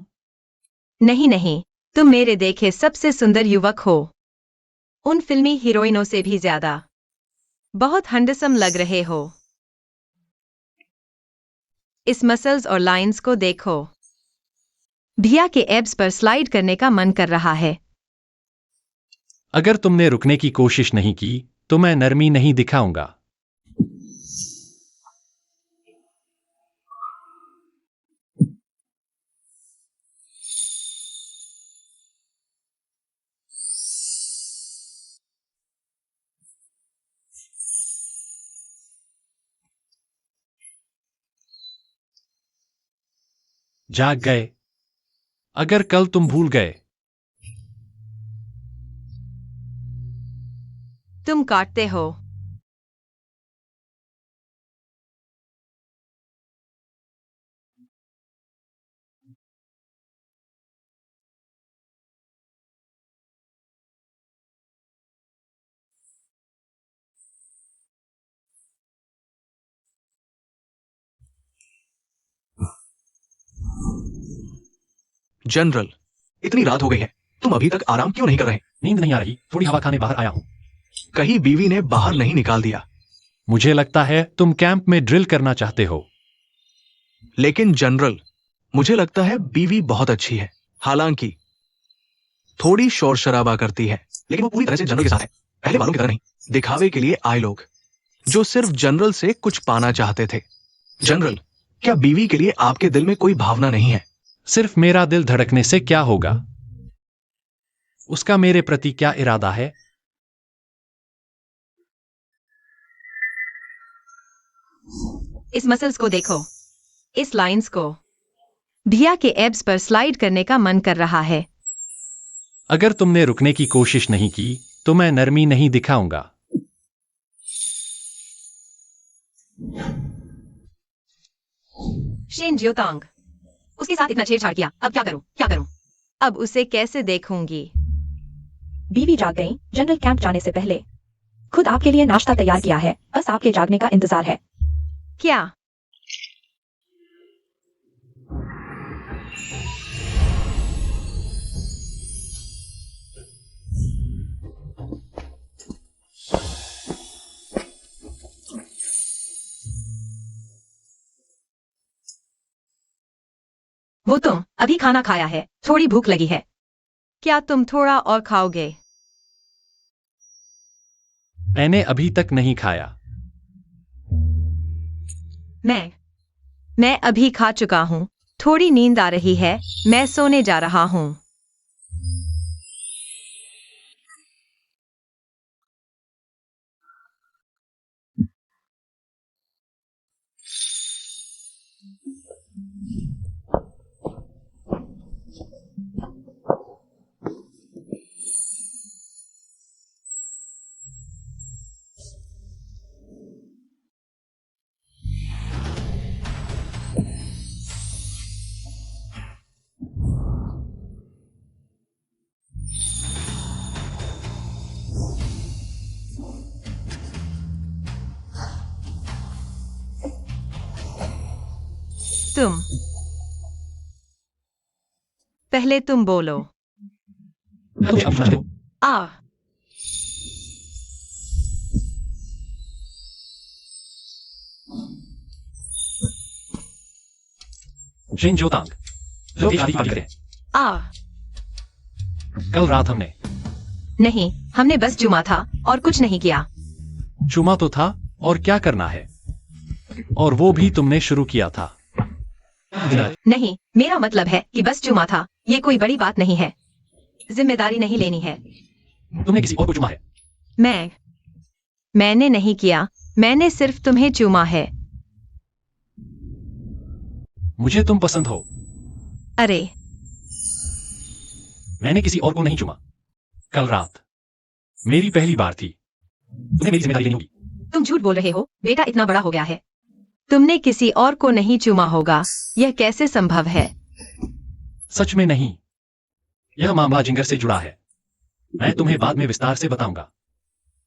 नहीं नहीं, तुम मेरे देखे सबसे सुंदर युवक हो। उन फिल्मी हीरोइनों से भी ज्यादा। बहुत हैंडसम लग रहे हो। इस मसल्स और लाइंस को देखो। भैया के एब्स पर स्लाइड करने का मन कर रहा है। अगर तुमने रुकने की कोशिश नहीं की तो मैं नरमी नहीं दिखाऊंगा। जाग गए। अगर कल तुम भूल गए। तुम काटते हो। जनरल, इतनी रात हो गई है, तुम अभी तक आराम क्यों नहीं कर रहे? नींद नहीं आ रही, थोड़ी हवा खाने बाहर आया हूं। कहीं बीवी ने बाहर नहीं निकाल दिया? मुझे लगता है तुम कैंप में ड्रिल करना चाहते हो। लेकिन जनरल, मुझे लगता है बीवी बहुत अच्छी है। हालांकि थोड़ी शोर शराबा करती है, लेकिन वो पूरी तरह से जनरल के साथ है। पहले वालों की तरह नहीं, दिखावे के लिए आए लोग जो सिर्फ जनरल से कुछ पाना चाहते थे। जनरल, क्या बीवी के लिए आपके दिल में कोई भावना नहीं है? सिर्फ मेरा दिल धड़कने से क्या होगा? उसका मेरे प्रति क्या इरादा है? इस मसल्स को देखो, इस लाइंस को। भैया के एब्स पर स्लाइड करने का मन कर रहा है। अगर तुमने रुकने की कोशिश नहीं की तो मैं नरमी नहीं दिखाऊंगा। शेन जियोतांग, उसके साथ इतना छेड़छाड़ किया, अब क्या करूं, क्या करूं? अब उसे कैसे देखूंगी? बीवी जाग गई। जनरल कैंप जाने से पहले खुद आपके लिए नाश्ता तैयार किया है, बस आपके जागने का इंतजार है। क्या? वो तुम अभी खाना खाया है, थोड़ी भूख लगी है। क्या तुम थोड़ा और खाओगे? मैंने अभी तक नहीं खाया। मैं अभी खा चुका हूँ। थोड़ी नींद आ रही है, मैं सोने जा रहा हूँ। तुम पहले तुम बोलो। तुम अब सुना दो। आ शेन जियोतांग, लोग शादी की पार्टी करते हैं। आ कल रात हमने नहीं, हमने बस जुमा था और कुछ नहीं किया। चुमा तो था, और क्या करना है? और वो भी तुमने शुरू किया था। नहीं, मेरा मतलब है कि बस जुमा था, ये कोई बड़ी बात नहीं है। जिम्मेदारी नहीं लेनी है। तुमने किसी और को चुमा है। मैंने नहीं किया, मैंने सिर्फ तुम्हें चूमा है। मुझे तुम पसंद हो। अरे, मैंने किसी और को नहीं चुमा। कल रात मेरी पहली बार थी। तुम्हें मेरी जिम्मेदारी लेनी होगी। तुम झूठ बोल रहे हो, बेटा इतना बड़ा हो गया है। तुमने किसी और को नहीं चूमा होगा, यह कैसे संभव है? सच में नहीं। यह मामला जिंगर से जुड़ा है। मैं तुम्हें बाद में विस्तार से बताऊंगा,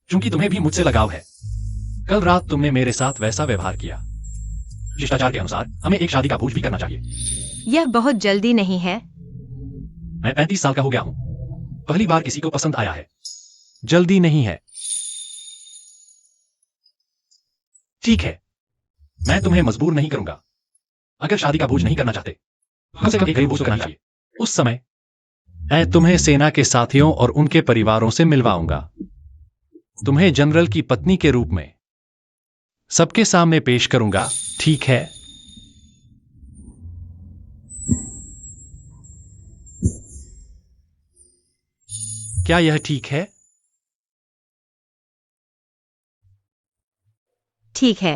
क्योंकि तुम्हें भी मुझसे लगाव है। कल रात तुमने मेरे साथ वैसा व्यवहार किया। शिष्टाचार के अनुसार हमें एक शादी का भोज भी करना चाहिए। यह बहुत जल्दी नहीं है। मैं 35 साल का हो गया हूं। पहली बार किसी को पसंद आया है। जल्दी नहीं है। ठीक है, मैं तुम्हें मजबूर नहीं करूंगा। अगर शादी का भोज नहीं करना चाहते, कम से कम एक गरीब भोज तो करना चाहिए। उस समय मैं तुम्हें सेना के साथियों और उनके परिवारों से मिलवाऊंगा। तुम्हें जनरल की पत्नी के रूप में सबके सामने पेश करूंगा, ठीक है? क्या यह ठीक है? ठीक है।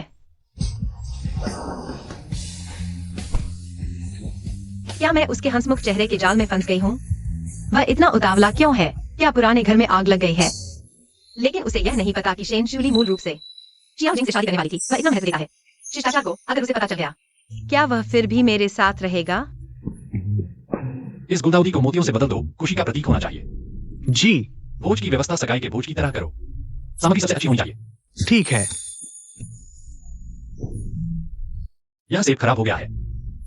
क्या मैं उसके हंसमुख चेहरे के जाल में फंस गई हूँ? वह इतना उतावला क्यों है? क्या पुराने घर में आग लग गई है? लेकिन उसे यह नहीं पता कि शेन शूली मूल रूप से चियाओजिंग से शादी करने वाली थी। वह इतना महत्व देता है शिष्टाचार को। अगर उसे पता चल गया, क्या वह फिर भी मेरे साथ रहेगा? इस गुलदाउदी को मोतियों से बदल दो, खुशी का प्रतीक होना चाहिए। जी भोज की व्यवस्था सगाई के भोज की तरह करो। सामग्री सबसे अच्छी होनी चाहिए। ठीक है। यह सेब खराब हो गया है,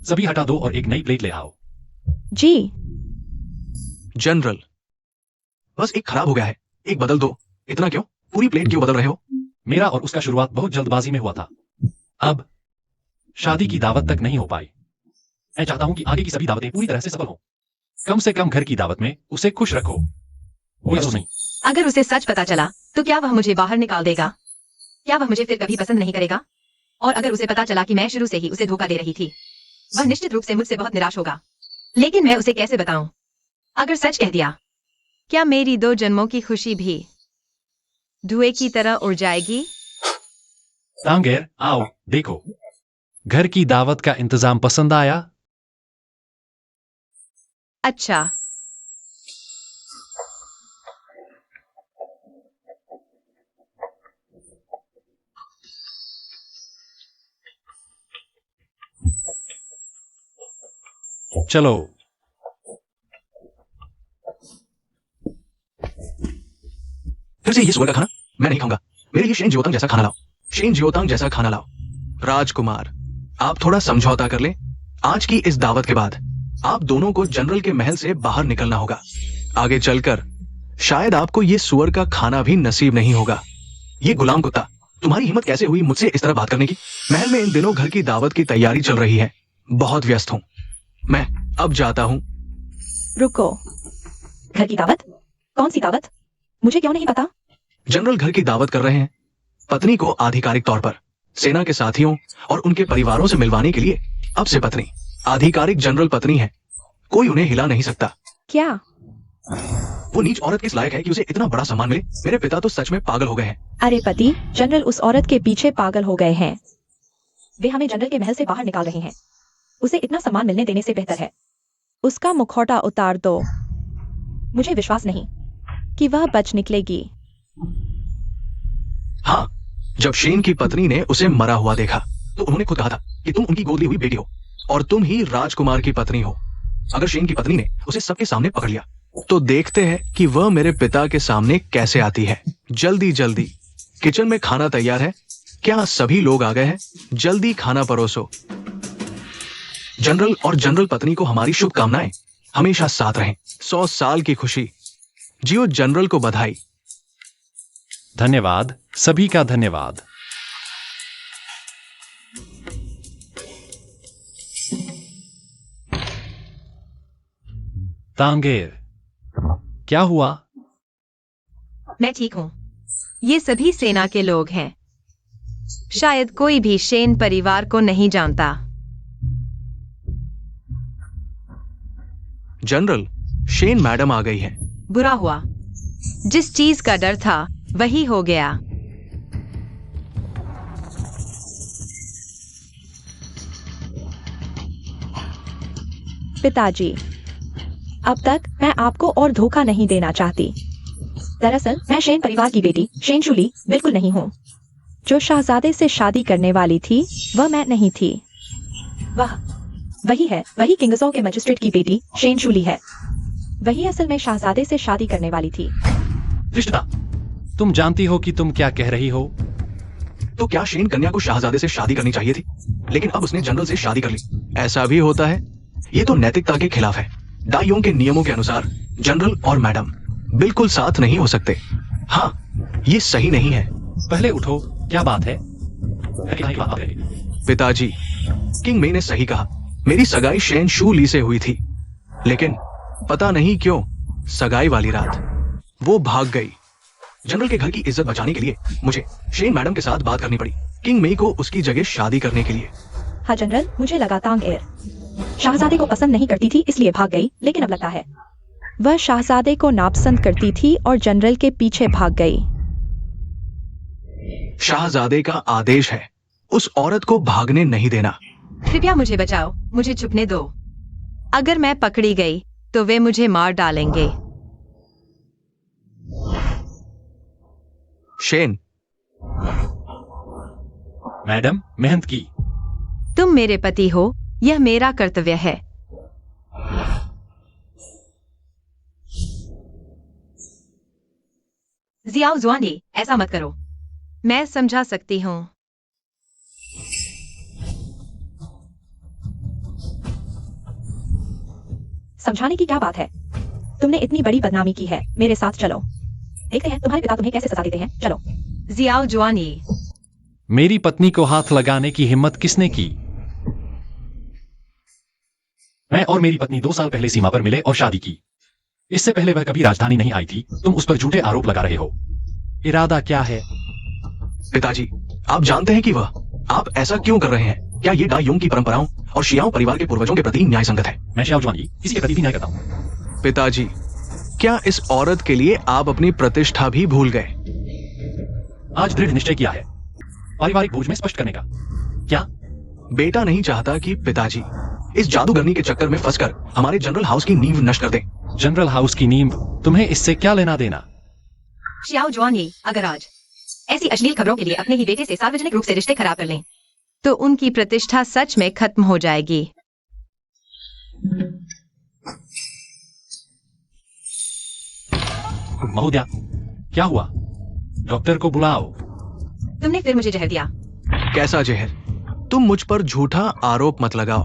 सभी हटा दो और एक नई प्लेट ले आओ। जी। जनरल, बस एक खराब हो गया है, एक बदल दो। इतना क्यों? पूरी प्लेट क्यों बदल रहे हो? मेरा और उसका शुरुआत बहुत जल्दबाजी में हुआ था। अब शादी की दावत तक नहीं हो पाई। मैं चाहता हूं कि आगे की सभी दावतें पूरी तरह से सफल हों। कम से कम घर की दावत में उसे खुश रखो। कोई अफसोस नहीं। अगर उसे सच पता चला तो क्या वह मुझे बाहर निकाल देगा? क्या वह मुझे फिर कभी पसंद नहीं करेगा? और अगर उसे पता चला कि मैं शुरू से ही उसे धोखा दे रही थी, वह निश्चित रूप से मुझसे बहुत निराश होगा। लेकिन मैं उसे कैसे बताऊं? अगर सच कह दिया, क्या मेरी 2 जन्मों की खुशी भी धुएं की तरह उड़ जाएगी? तांगेर, आओ देखो। घर की दावत का इंतजाम पसंद आया? अच्छा, चलो। फिर से ये सुअर का खाना मैं नहीं खाऊंगा। मेरे लिए शेन जियोतांग जैसा खाना लाओ। शेन जियोतांग जैसा खाना लाओ। राजकुमार, आप थोड़ा समझौता कर लें। आज की इस दावत के बाद आप दोनों को जनरल के महल से बाहर निकलना होगा। आगे चलकर शायद आपको ये सुअर का खाना भी नसीब नहीं होगा। ये गुलाम कुत्ता, तुम्हारी हिम्मत कैसे हुई मुझसे इस तरह बात करने की? महल में इन दिनों घर की दावत की तैयारी चल रही है। बहुत व्यस्त हूं। मैं अब जाता हूं। रुको, घर की दावत? कौन सी दावत? मुझे क्यों नहीं पता? जनरल घर की दावत कर रहे हैं। पत्नी को आधिकारिक तौर पर सेना के साथियों और उनके परिवारों से मिलवाने के लिए। अब से पत्नी आधिकारिक जनरल पत्नी है। कोई उन्हें हिला नहीं सकता। क्या? वो नीच औरत किस लायक है कि उसे इतना बड़ा सम्मान मिले? मेरे पिता तो सच में पागल हो गए हैं। अरे पति, जनरल उस औरत के पीछे पागल हो गए हैं। वे हमें जनरल के महल से बाहर निकाल रहे हैं। उसे इतना सम्मान मिलने देने से बेहतर है उसका मुखौटा उतार दो। मुझे विश्वास नहीं कि वह बच निकलेगी। हाँ, जब शेन की पत्नी ने उसे मरा हुआ देखा तो उन्होंने खुद कहा था कि तुम उनकी गोद ली हुई बेटी हो और तुम ही राजकुमार की पत्नी हो। अगर शेन की पत्नी ने उसे सबके सामने पकड़ लिया तो देखते हैं कि वह मेरे पिता के सामने कैसे आती है। जल्दी जल्दी, किचन में खाना तैयार है। क्या सभी लोग आ गए हैं? जल्दी खाना परोसो। जनरल और जनरल पत्नी को हमारी शुभकामनाएं। हमेशा साथ रहें। 100 साल की खुशी। जियो जनरल को बधाई। धन्यवाद, सभी का धन्यवाद। तांगेर, क्या हुआ? मैं ठीक हूँ। ये सभी सेना के लोग हैं। शायद कोई भी शेन परिवार को नहीं जानता। जनरल, शेन मैडम आ गई है। बुरा हुआ। जिस चीज का डर था वही हो गया। पिताजी, अब तक मैं आपको और धोखा नहीं देना चाहती। दरअसल मैं शेन परिवार की बेटी शेन शूली बिल्कुल नहीं हूँ। जो शहजादे से शादी करने वाली थी वह मैं नहीं थी। वही किंगसो के मजिस्ट्रेट की बेटी शेन शूली है। वही असल में शहजादे से शादी करने वाली थी। रिश्ता, तुम जानती हो कि तुम क्या कह रही हो? तो क्या शेन कन्या को शहजादे से शादी करनी चाहिए थी, लेकिन अब उसने जनरल से शादी कर ली? ऐसा भी होता है। ये तो नैतिकता के खिलाफ है। डाइयोंग के नियमों के अनुसार जनरल और मैडम बिल्कुल साथ नहीं हो सकते। हाँ, ये सही नहीं है। पहले उठो, क्या बात है? पिताजी, किंग मे ने सही कहा। मेरी सगाई शेन शू ली से हुई थी, लेकिन पता नहीं क्यों सगाई वाली रात वो भाग गई। जनरल के घर की इज्जत बचाने के लिए मुझे शेन मैडम के साथ बात करनी पड़ी, किंग मे को उसकी जगह शादी करने के लिए। हाँ जनरल, मुझे लगा तांगेर शहजादे को पसंद नहीं करती थी इसलिए भाग गई, लेकिन अब लगता है वह शहजादे को नापसंद करती थी और जनरल के पीछे भाग गई। शहजादे का आदेश है उस औरत को भागने नहीं देना। कृपया मुझे बचाओ, मुझे छुपने दो। अगर मैं पकड़ी गई तो वे मुझे मार डालेंगे। शेन, मैडम, मेहनत की। तुम मेरे पति हो, यह मेरा कर्तव्य है। जियाओ जुआनी, ऐसा मत करो। मैं समझा सकती हूँ। समझाने की क्या बात है? तुमने इतनी बड़ी बदनामी की है। मेरे साथ चलो, देखते हैं तुम्हारे पिता तुम्हें कैसे सजा देते हैं। चलो। जियाओ जुआनी, मेरी पत्नी को हाथ लगाने की हिम्मत किसने की? मैं और मेरी पत्नी 2 साल पहले सीमा पर मिले और शादी की। इससे पहले वह कभी राजधानी नहीं आई थी। तुम उस पर झूठे आरोप लगा रहे हो। इरादा क्या है? पिताजी, आप जानते हैं कि आप ऐसा क्यों कर रहे हैं? क्या ये डाइयोंग की परंपराओं और शियाओं परिवार के पूर्वजों के प्रति न्याय संगत है? मैं शियाओ जुआनी किसी के प्रति भी न्याय करता हूँ। पिताजी, क्या इस औरत के लिए आप अपनी प्रतिष्ठा भी भूल गए? आज दृढ़ निश्चय किया है पारिवारिक बोझ में स्पष्ट करने का। क्या बेटा नहीं चाहता कि पिताजी इस जादूगरनी के चक्कर में फंसकर हमारे जनरल हाउस की नींव नष्ट कर दें? जनरल हाउस की नींव तुम्हें इससे क्या लेना देना? जियाओ जुआनी, अगर आज ऐसी अश्लील खबरों के लिए अपने ही बेटे से सार्वजनिक रूप से रिश्ते खराब कर लें तो उनकी प्रतिष्ठा सच में खत्म हो जाएगी। महोदया, क्या हुआ? डॉक्टर को बुलाओ। तुमने फिर मुझे जहर दिया। कैसा जहर? तुम मुझ पर झूठा आरोप मत लगाओ।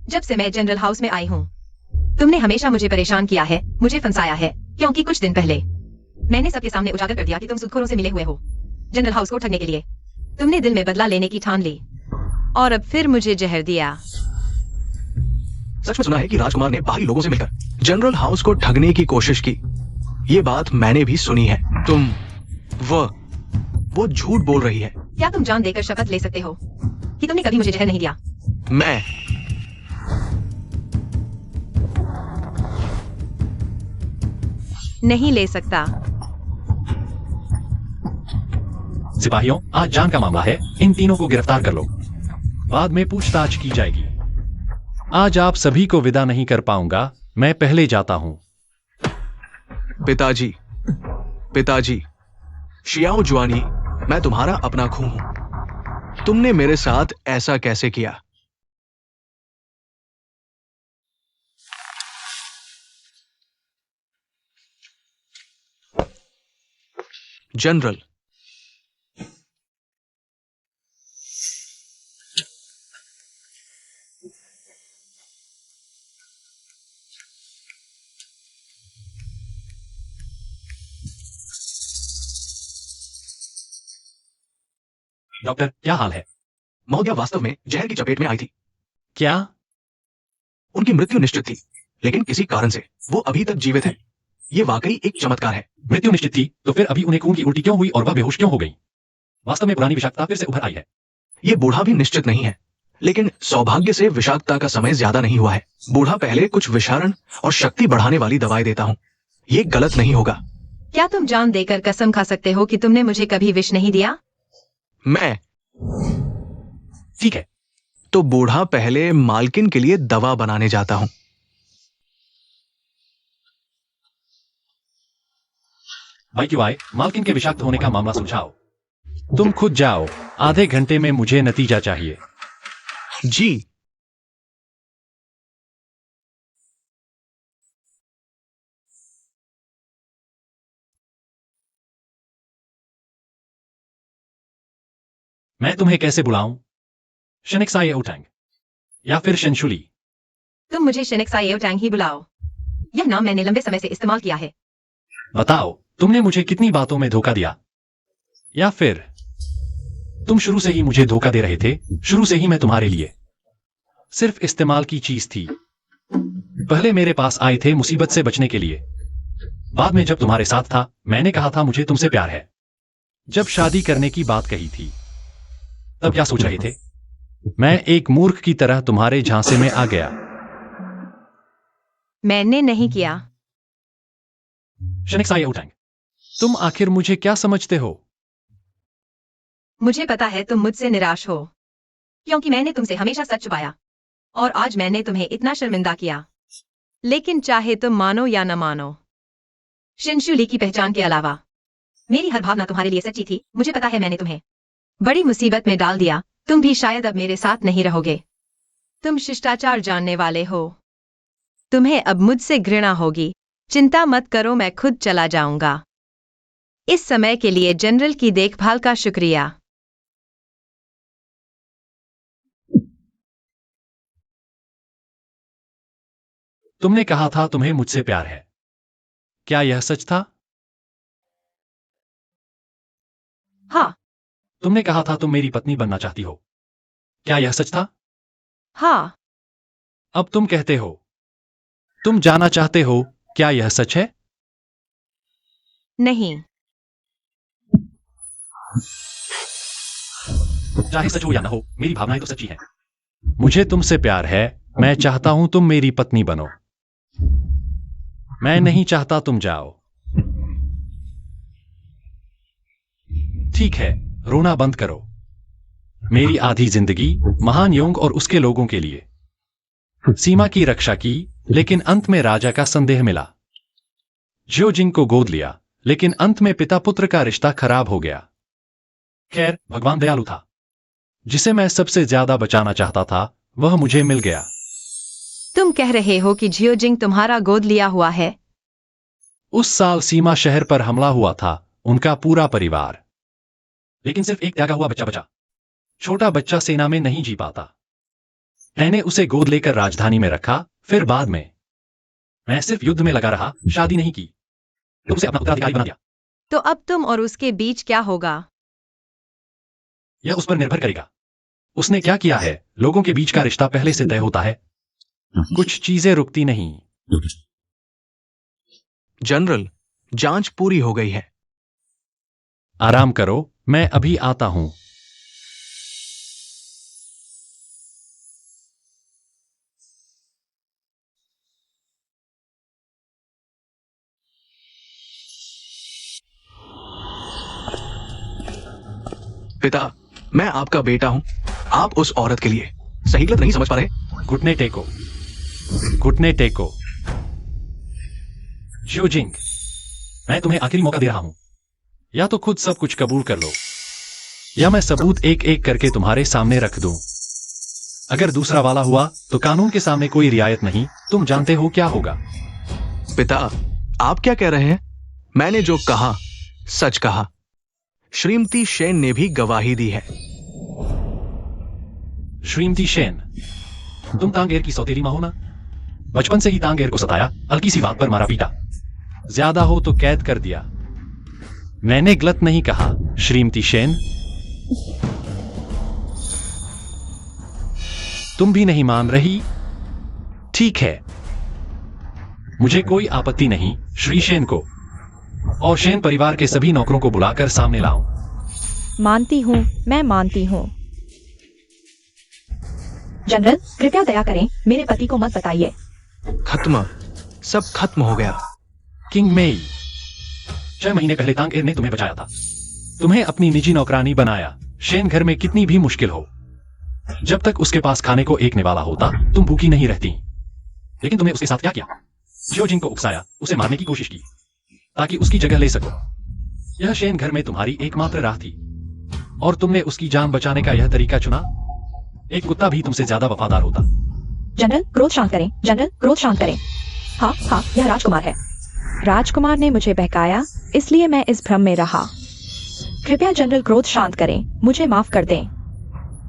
जब से मैं जनरल हाउस में आई हूँ तुमने हमेशा मुझे परेशान किया है, मुझे फंसाया है, क्योंकि कुछ दिन पहले मैंने सबके सामने उजागर कर दिया कि तुम सूदखोरों से मिले हुए हो। जनरल हाउस को ठगने के लिए तुमने दिल में बदला लेने की ठान ली और अब फिर मुझे जहर दिया। सच में सुना है कि राजकुमार ने बाहरी लोगों से मिलकर जनरल हाउस को ठगने की कोशिश की। ये बात मैंने भी सुनी है। वो झूठ बोल रही है। क्या तुम जान देकर शपथ ले सकते हो कि तुमने कभी मुझे जहर नहीं दिया? मैं नहीं ले सकता। सिपाहियों, आज जान का मामला है, इन तीनों को गिरफ्तार कर लो, बाद में पूछताछ की जाएगी। आज आप सभी को विदा नहीं कर पाऊंगा, मैं पहले जाता हूं। पिताजी, शियाओ जुआनी, मैं तुम्हारा अपना खून हूं। तुमने मेरे साथ ऐसा कैसे किया? जनरल, डॉक्टर, क्या हाल है? महोदया वास्तव में जहर की चपेट में आई थी। क्या? उनकी मृत्यु निश्चित थी, लेकिन किसी कारण से वो अभी तक जीवित है। ये वाकई एक चमत्कार है। मृत्यु निश्चित थी तो फिर अभी उन्हें खून की उल्टी क्यों हुई और वह बेहोश क्यों हो गई? वास्तव में पुरानी विषाक्तता फिर से उभर आई है। ये बूढ़ा भी निश्चित नहीं है, लेकिन सौभाग्य से विषाक्तता का समय ज्यादा नहीं हुआ है। बूढ़ा पहले कुछ विषारण और शक्ति बढ़ाने वाली दवाई देता हूँ। ये गलत नहीं होगा। क्या तुम जान देकर कसम खा सकते हो कि तुमने मुझे कभी विष नहीं दिया? मैं ठीक है, तो बूढ़ा पहले मालकिन के लिए दवा बनाने जाता हूँ। भाई क्यों आए? मालकिन के विषाक्त होने का मामला सुलझाओ। तुम खुद जाओ, आधे घंटे में मुझे नतीजा चाहिए। जी। मैं तुम्हें कैसे बुलाऊं? शनिक्साये ओटैंग या फिर शनशुली? तुम मुझे शेनेक्साये ओटैंग ही बुलाओ। यह नाम मैंने लंबे समय से इस्तेमाल किया है। बताओ, तुमने मुझे कितनी बातों में धोखा दिया? या फिर तुम शुरू से ही मुझे धोखा दे रहे थे? शुरू से ही मैं तुम्हारे लिए सिर्फ इस्तेमाल की चीज थी। पहले मेरे पास आए थे मुसीबत से बचने के लिए, बाद में जब तुम्हारे साथ था मैंने कहा था मुझे तुमसे प्यार है। जब शादी करने की बात कही थी तब क्या सोच रहे थे? मैं एक मूर्ख की तरह तुम्हारे झांसे में आ गया। मैंने नहीं किया। शनिक्साये ओटैंग, तुम आखिर मुझे क्या समझते हो? मुझे पता है तुम मुझसे निराश हो, क्योंकि मैंने तुमसे हमेशा सच छुपाया और आज मैंने तुम्हें इतना शर्मिंदा किया। लेकिन चाहे तुम मानो या न मानो, शिनशुली की पहचान के अलावा मेरी हर भावना तुम्हारे लिए सच्ची थी। मुझे पता है मैंने तुम्हें बड़ी मुसीबत में डाल दिया। तुम भी शायद अब मेरे साथ नहीं रहोगे। तुम शिष्टाचार जानने वाले हो। तुम्हें अब मुझसे घृणा होगी। चिंता मत करो, मैं खुद चला जाऊंगा। इस समय के लिए जनरल की देखभाल का शुक्रिया। तुमने कहा था तुम्हें मुझसे प्यार है, क्या यह सच था? हाँ। तुमने कहा था तुम मेरी पत्नी बनना चाहती हो, क्या यह सच था? हाँ। अब तुम कहते हो तुम जाना चाहते हो, क्या यह सच है? नहीं। चाहे सच हो या ना हो, मेरी भावनाएं तो सच्ची हैं। मुझे तुमसे प्यार है, मैं चाहता हूं तुम मेरी पत्नी बनो। मैं नहीं चाहता तुम जाओ। ठीक है, रोना बंद करो। मेरी आधी जिंदगी महान योंग और उसके लोगों के लिए सीमा की रक्षा की, लेकिन अंत में राजा का संदेह मिला। ज्योजिंग को गोद लिया, लेकिन अंत में पिता पुत्र का रिश्ता खराब हो गया। खैर, भगवान दयालु था। जिसे मैं सबसे ज्यादा बचाना चाहता था वह मुझे मिल गया। तुम कह रहे हो कि जियोजिंग तुम्हारा गोद लिया हुआ है? उस साल सीमा शहर पर हमला हुआ था, उनका पूरा परिवार। लेकिन सिर्फ एक त्यागा हुआ बच्चा बचा। छोटा बच्चा सेना में नहीं जी पाता। मैंने उसे गोद लेकर राजधानी में रखा, फिर बाद में मैं सिर्फ युद्ध में लगा रहा, शादी नहीं की। तो उसे अपना उत्तराधिकारी बना दिया। तो अब तुम और उसके बीच क्या होगा? यह उस पर निर्भर करेगा। उसने क्या किया है। लोगों के बीच का रिश्ता पहले से तय होता है। कुछ चीजें रुकती नहीं। जनरल, जांच पूरी हो गई है। आराम करो, मैं अभी आता हूं। पिता, मैं आपका बेटा हूं। आप उस औरत के लिए सही गलत नहीं समझ पा रहे। घुटने टेको, घुटने टेको। जियोजिंग, मैं तुम्हें आखिरी मौका दे रहा हूं। या तो खुद सब कुछ कबूल कर लो, या मैं सबूत एक एक करके तुम्हारे सामने रख दूं। अगर दूसरा वाला हुआ तो कानून के सामने कोई रियायत नहीं। तुम जानते हो क्या होगा। पिता, आप क्या कह रहे हैं? मैंने जो कहा सच कहा। श्रीमती शेन ने भी गवाही दी है। श्रीमती शेन, तुम तांगेर की सौतेली मां हो ना? बचपन से ही तांगेर को सताया, हल्की सी बात पर मारा पीटा, ज्यादा हो तो कैद कर दिया। मैंने गलत नहीं कहा, श्रीमती शेन। तुम भी नहीं मान रही? ठीक है, मुझे कोई आपत्ति नहीं श्री शेन को और शेन परिवार के सभी नौकरों को बुलाकर सामने लाऊं। मानती हूँ, मैं मानती हूँ। जनरल, कृपया दया करें, मेरे पति को मत बताइए। खत्म, सब खत्म हो गया। किंग मेई, 6 महीने पहले तांगेर ने तुम्हें बचाया था, तुम्हें अपनी निजी नौकरानी बनाया। शेन घर में कितनी भी मुश्किल हो, जब तक उसके पास खाने को एक निवाला होता, तुम भूखी नहीं रहती। लेकिन तुमने उसके साथ क्या किया? जियोजिंग को उकसाया, उसे मारने की कोशिश की ताकि उसकी जगह ले सको। यह शेन घर में तुम्हारी एकमात्र राह थी और तुमने उसकी जान बचाने का यह तरीका चुना। एक कुत्ता भी तुमसे ज्यादा वफादार होता। जनरल, क्रोध शांत करें। जनरल, क्रोध शांत करें। हाँ हाँ, यह राजकुमार है। राजकुमार ने मुझे बहकाया, इसलिए मैं इस भ्रम में रहा। कृपया जनरल क्रोध शांत करें, मुझे माफ कर दें।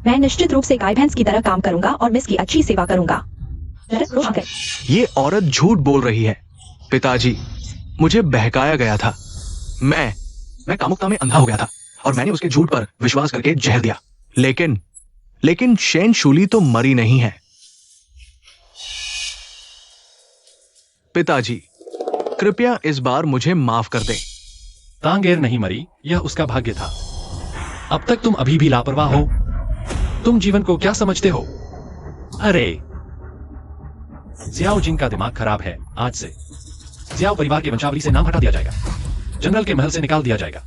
मैं निश्चित रूप से गाय भैंस की तरह काम करूंगा और मिस की अच्छी सेवा करूंगा। जनरल क्रोध शांत करें। ये औरत झूठ बोल रही है। पिताजी, मुझे बहकाया गया था। मैं कामुकता में अंधा हो गया था और मैंने उसके झूठ पर विश्वास करके जहर दिया। लेकिन शेन शूली तो मरी नहीं है। पिताजी, कृपया इस बार मुझे माफ कर दें। तांगेर नहीं मरी, यह उसका भाग्य था। अब तक तुम अभी भी लापरवाह हो। तुम जीवन को क्या समझते हो? अरे, जियाओ जिंग का दिमाग खराब है। आज से जियाओ परिवार के वंशावली से नाम हटा दिया जाएगा, जनरल के महल से निकाल दिया जाएगा।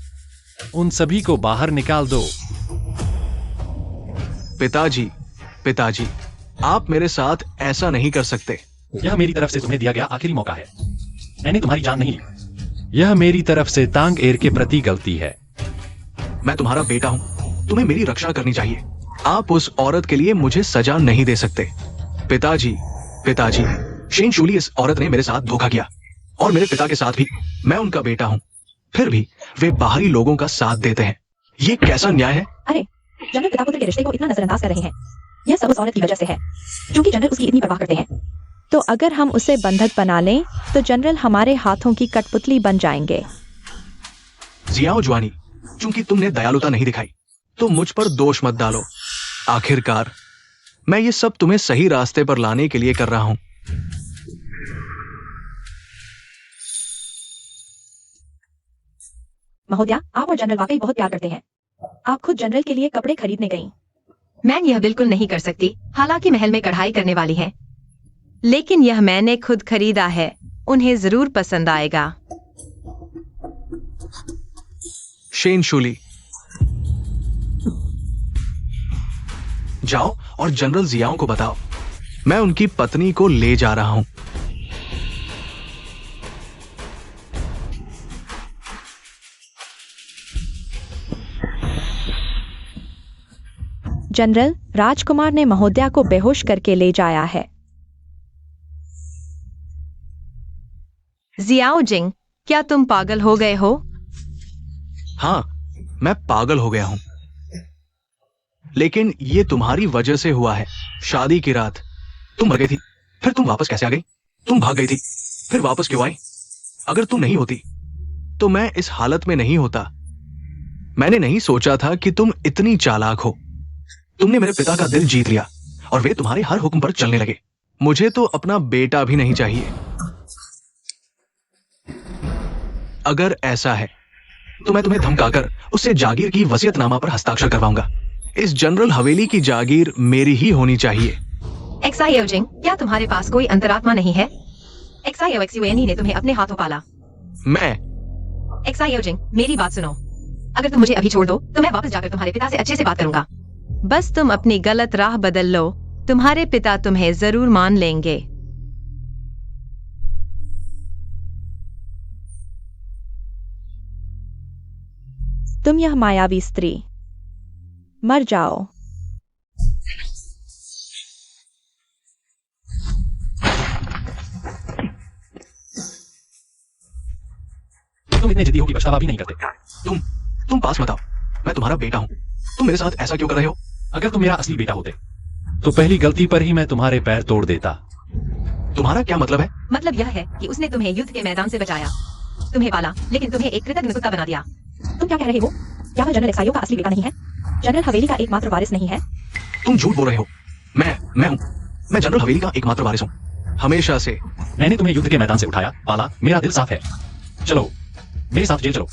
उन सभी को बाहर निकाल दो। पिताजी, आप मेरे साथ ऐसा नहीं कर सकते। यह मेरी तरफ से तुम्हें दिया गया आखिरी मौका है। मैंने तुम्हारी जान नहीं ली। यह मेरी तरफ से तांगेर के प्रति गलती है। मैं तुम्हारा बेटा हूं, तुम्हें मेरी रक्षा करनी चाहिए। आप उस औरत के लिए मुझे सजा नहीं दे सकते। पिताजी, शेन शूली इस औरत ने मेरे साथ धोखा किया और मेरे पिता के साथ भी। मैं उनका बेटा हूं, फिर भी वे बाहरी लोगों का साथ देते हैं। ये कैसा न्याय है? अरे, जनरल पिता पुत्र के रिश्ते को इतना नजरअंदाज कर रहे हैं। यह सब उस औरत की वजह से है, क्योंकि जनरल उसकी इतनी परवाह करते हैं। तो अगर हम उसे बंधक बना लें, तो जनरल हमारे हाथों की कठपुतली बन जाएंगे। जियाओ जुआनी, चूंकि तुमने दयालुता नहीं दिखाई, तो मुझ पर दोष मत डालो। आखिरकार मैं ये सब तुम्हें सही रास्ते पर लाने के लिए कर रहा हूं। महोदया, आप और जनरल वाकई बहुत प्यार करते हैं। आप खुद जनरल के लिए कपड़े खरीदने गईं। मैं यह बिल्कुल नहीं कर सकती, हालांकि महल में कढ़ाई करने वाली है। लेकिन यह मैंने खुद खरीदा है, उन्हें जरूर पसंद आएगा। शेन शूली, जाओ और जनरल जियाओ को बताओ, मैं उनकी पत्नी को ले जा रहा हूं। जनरल, राजकुमार ने महोदया को बेहोश करके ले जाया है। जियाओ जिंग, क्या तुम पागल हो गए हो? हाँ, मैं पागल हो गया हूं। लेकिन ये तुम्हारी वजह से हुआ है। शादी की रात तुम मर गई थी, फिर तुम वापस कैसे आ गई? तुम भाग गई थी, फिर वापस क्यों आई? अगर तुम नहीं होती तो मैं इस हालत में नहीं होता। मैंने नहीं सोचा था कि तुम इतनी चालाक हो। तुमने मेरे पिता का दिल जीत लिया और वे तुम्हारे हर हुक्म पर चलने लगे। मुझे तो अपना बेटा भी नहीं चाहिए। अगर ऐसा है तो मैं तुम्हें धमकाकर उससे जागीर की वसीयतनामा पर हस्ताक्षर करवाऊंगा। इस जनरल हवेली की जागीर मेरी ही होनी चाहिए। एक्साइयो जिंग, क्या तुम्हारे पास कोई अंतरात्मा नहीं है? एक्साइयो एक्सयूएनई ने तुम्हें अपने हाथों पाला। मैं एक्साइयो जिंग, मेरी बात सुनो। अगर तुम मुझे अभी छोड़ दो तो मैं वापस जाकर तुम्हारे पिता से अच्छे से बात करूंगा। बस तुम अपनी गलत राह बदल लो, तुम्हारे पिता तुम्हें जरूर मान लेंगे। तुम यह मायावी स्त्री, मर जाओ। तुम इतने जिद्दी हो कि पछतावा भी नहीं करते। तुम पास मत आओ। मैं तुम्हारा बेटा हूं। तुम मेरे साथ ऐसा क्यों कर रहे हो? अगर तुम मेरा असली बेटा होते तो पहली गलती पर ही मैं तुम्हारे पैर तोड़ देता। तुम्हारा क्या मतलब है? मतलब यह है कि उसने तुम्हें युद्ध के मैदान से बचाया, तुम्हें पाला, लेकिन तुम्हें एक कृतज्ञ कुत्ता बना दिया। तुम क्या कह रहे हो? क्या वह जनरल एक्साइयो का असली बेटा नहीं है? जनरल हवेली का एकमात्र वारिस नहीं है? तुम झूठ बोल रहे हो। मैं हूं। मैं जनरल हवेली का एकमात्र वारिस हूं, हमेशा से। मैंने तुम्हें युद्ध के मैदान से उठाया, पाला, मेरा दिल साफ है। चलो मेरे साथ जेल चलो।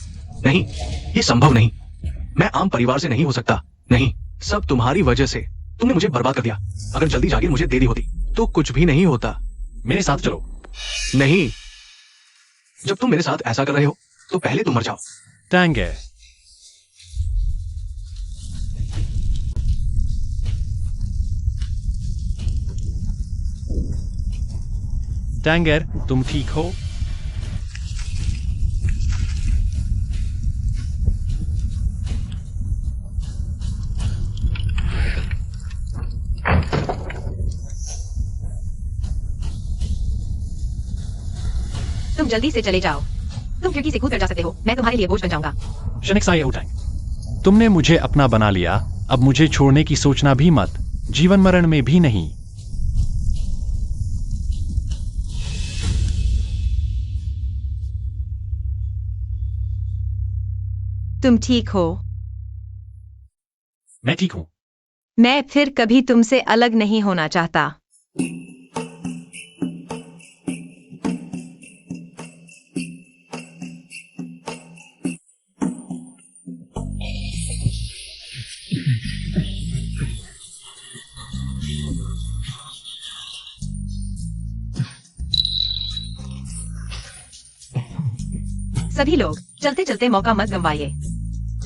नहीं, ये संभव नहीं। मैं आम परिवार से नहीं हो सकता। नहीं, सब तुम्हारी वजह से। तुमने मुझे बर्बाद कर दिया। अगर जल्दी जागीर मुझे दे दी होती तो कुछ भी नहीं होता। मेरे साथ चलो। नहीं, जब तुम मेरे साथ ऐसा कर रहे हो तो पहले तुम मर जाओ। टैंगर, टैंगर, तुम ठीक हो? तुम जल्दी से चले जाओ। तुम खिड़की से कूद कर जा सकते हो, मैं तुम्हारे लिए बोझ बन जाऊंगा। शनिक्साई उठाएं। तुमने मुझे अपना बना लिया, अब मुझे छोड़ने की सोचना भी मत, जीवन मरण में भी नहीं। तुम ठीक हो? मैं ठीक हूं। मैं फिर कभी तुमसे अलग नहीं होना चाहता। सभी लोग चलते चलते मौका मत गंवाइए।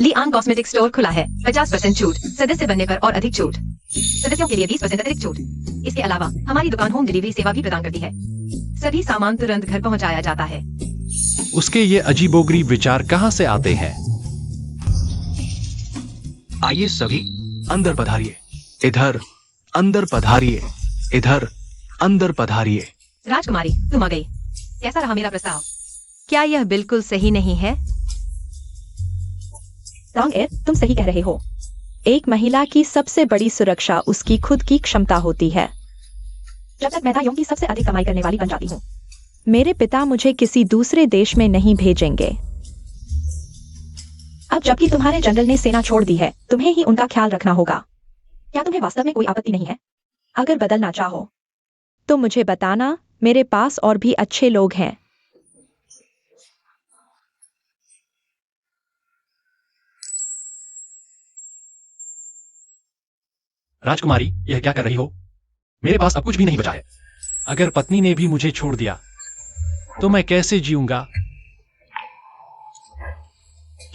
लिआन कॉस्मेटिक स्टोर खुला है। 50% छूट, सदस्य बनने पर और अधिक छूट, सदस्यों के लिए 20% अतिरिक्त छूट। इसके अलावा हमारी दुकान होम डिलीवरी सेवा भी प्रदान करती है। सभी सामान तुरंत घर पहुंचाया जाता है। उसके ये अजीबोगरीब विचार कहां से आते हैं? आइए सभी, अंदर पधारिए। इधर अंदर पधारिए। इधर अंदर पधारिए। राजकुमारी, तुम आ गई। कैसा रहा मेरा प्रस्ताव? क्या यह बिल्कुल सही नहीं है? रॉन्ग एयर, तुम सही कह रहे हो। एक महिला की सबसे बड़ी सुरक्षा उसकी खुद की क्षमता होती है। जब तक मैं दायों की सबसे अधिक कमाई करने वाली बन जाती हूँ। मेरे पिता मुझे किसी दूसरे देश में नहीं भेजेंगे। अब जबकि तुम्हारे जनरल ने सेना छोड़ दी है, तुम्हें ही उनका ख्याल रखना होगा। क्या तुम्हें वास्तव में कोई आपत्ति नहीं है? अगर बदलना चाहो तो मुझे बताना, मेरे पास और भी अच्छे लोग हैं। राजकुमारी, यह क्या कर रही हो? मेरे पास अब कुछ भी नहीं बचा है। अगर पत्नी ने भी मुझे छोड़ दिया तो मैं कैसे जीऊंगा?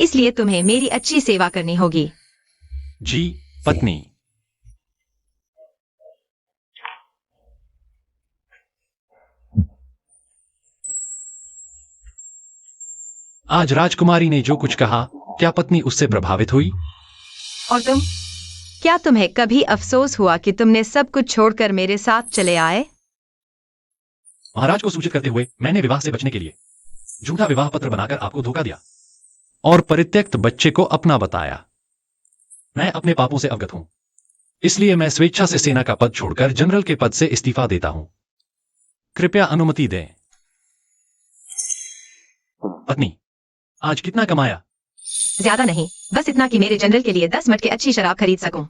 इसलिए तुम्हें मेरी अच्छी सेवा करनी होगी। जी, पत्नी। आज राजकुमारी ने जो कुछ कहा, क्या पत्नी उससे प्रभावित हुई? और तुम? क्या तुम्हें कभी अफसोस हुआ कि तुमने सब कुछ छोड़कर मेरे साथ चले आए? महाराज को सूचित करते हुए मैंने विवाह से बचने के लिए झूठा विवाह पत्र बनाकर आपको धोखा दिया और परित्यक्त बच्चे को अपना बताया। मैं अपने पापों से अवगत हूं, इसलिए मैं स्वेच्छा से सेना का पद छोड़कर जनरल के पद से इस्तीफा देता हूं। कृपया अनुमति दें। पत्नी, आज कितना कमाया? ज्यादा नहीं, बस इतना कि मेरे जनरल के लिए 10 मटके अच्छी शराब खरीद सकूं।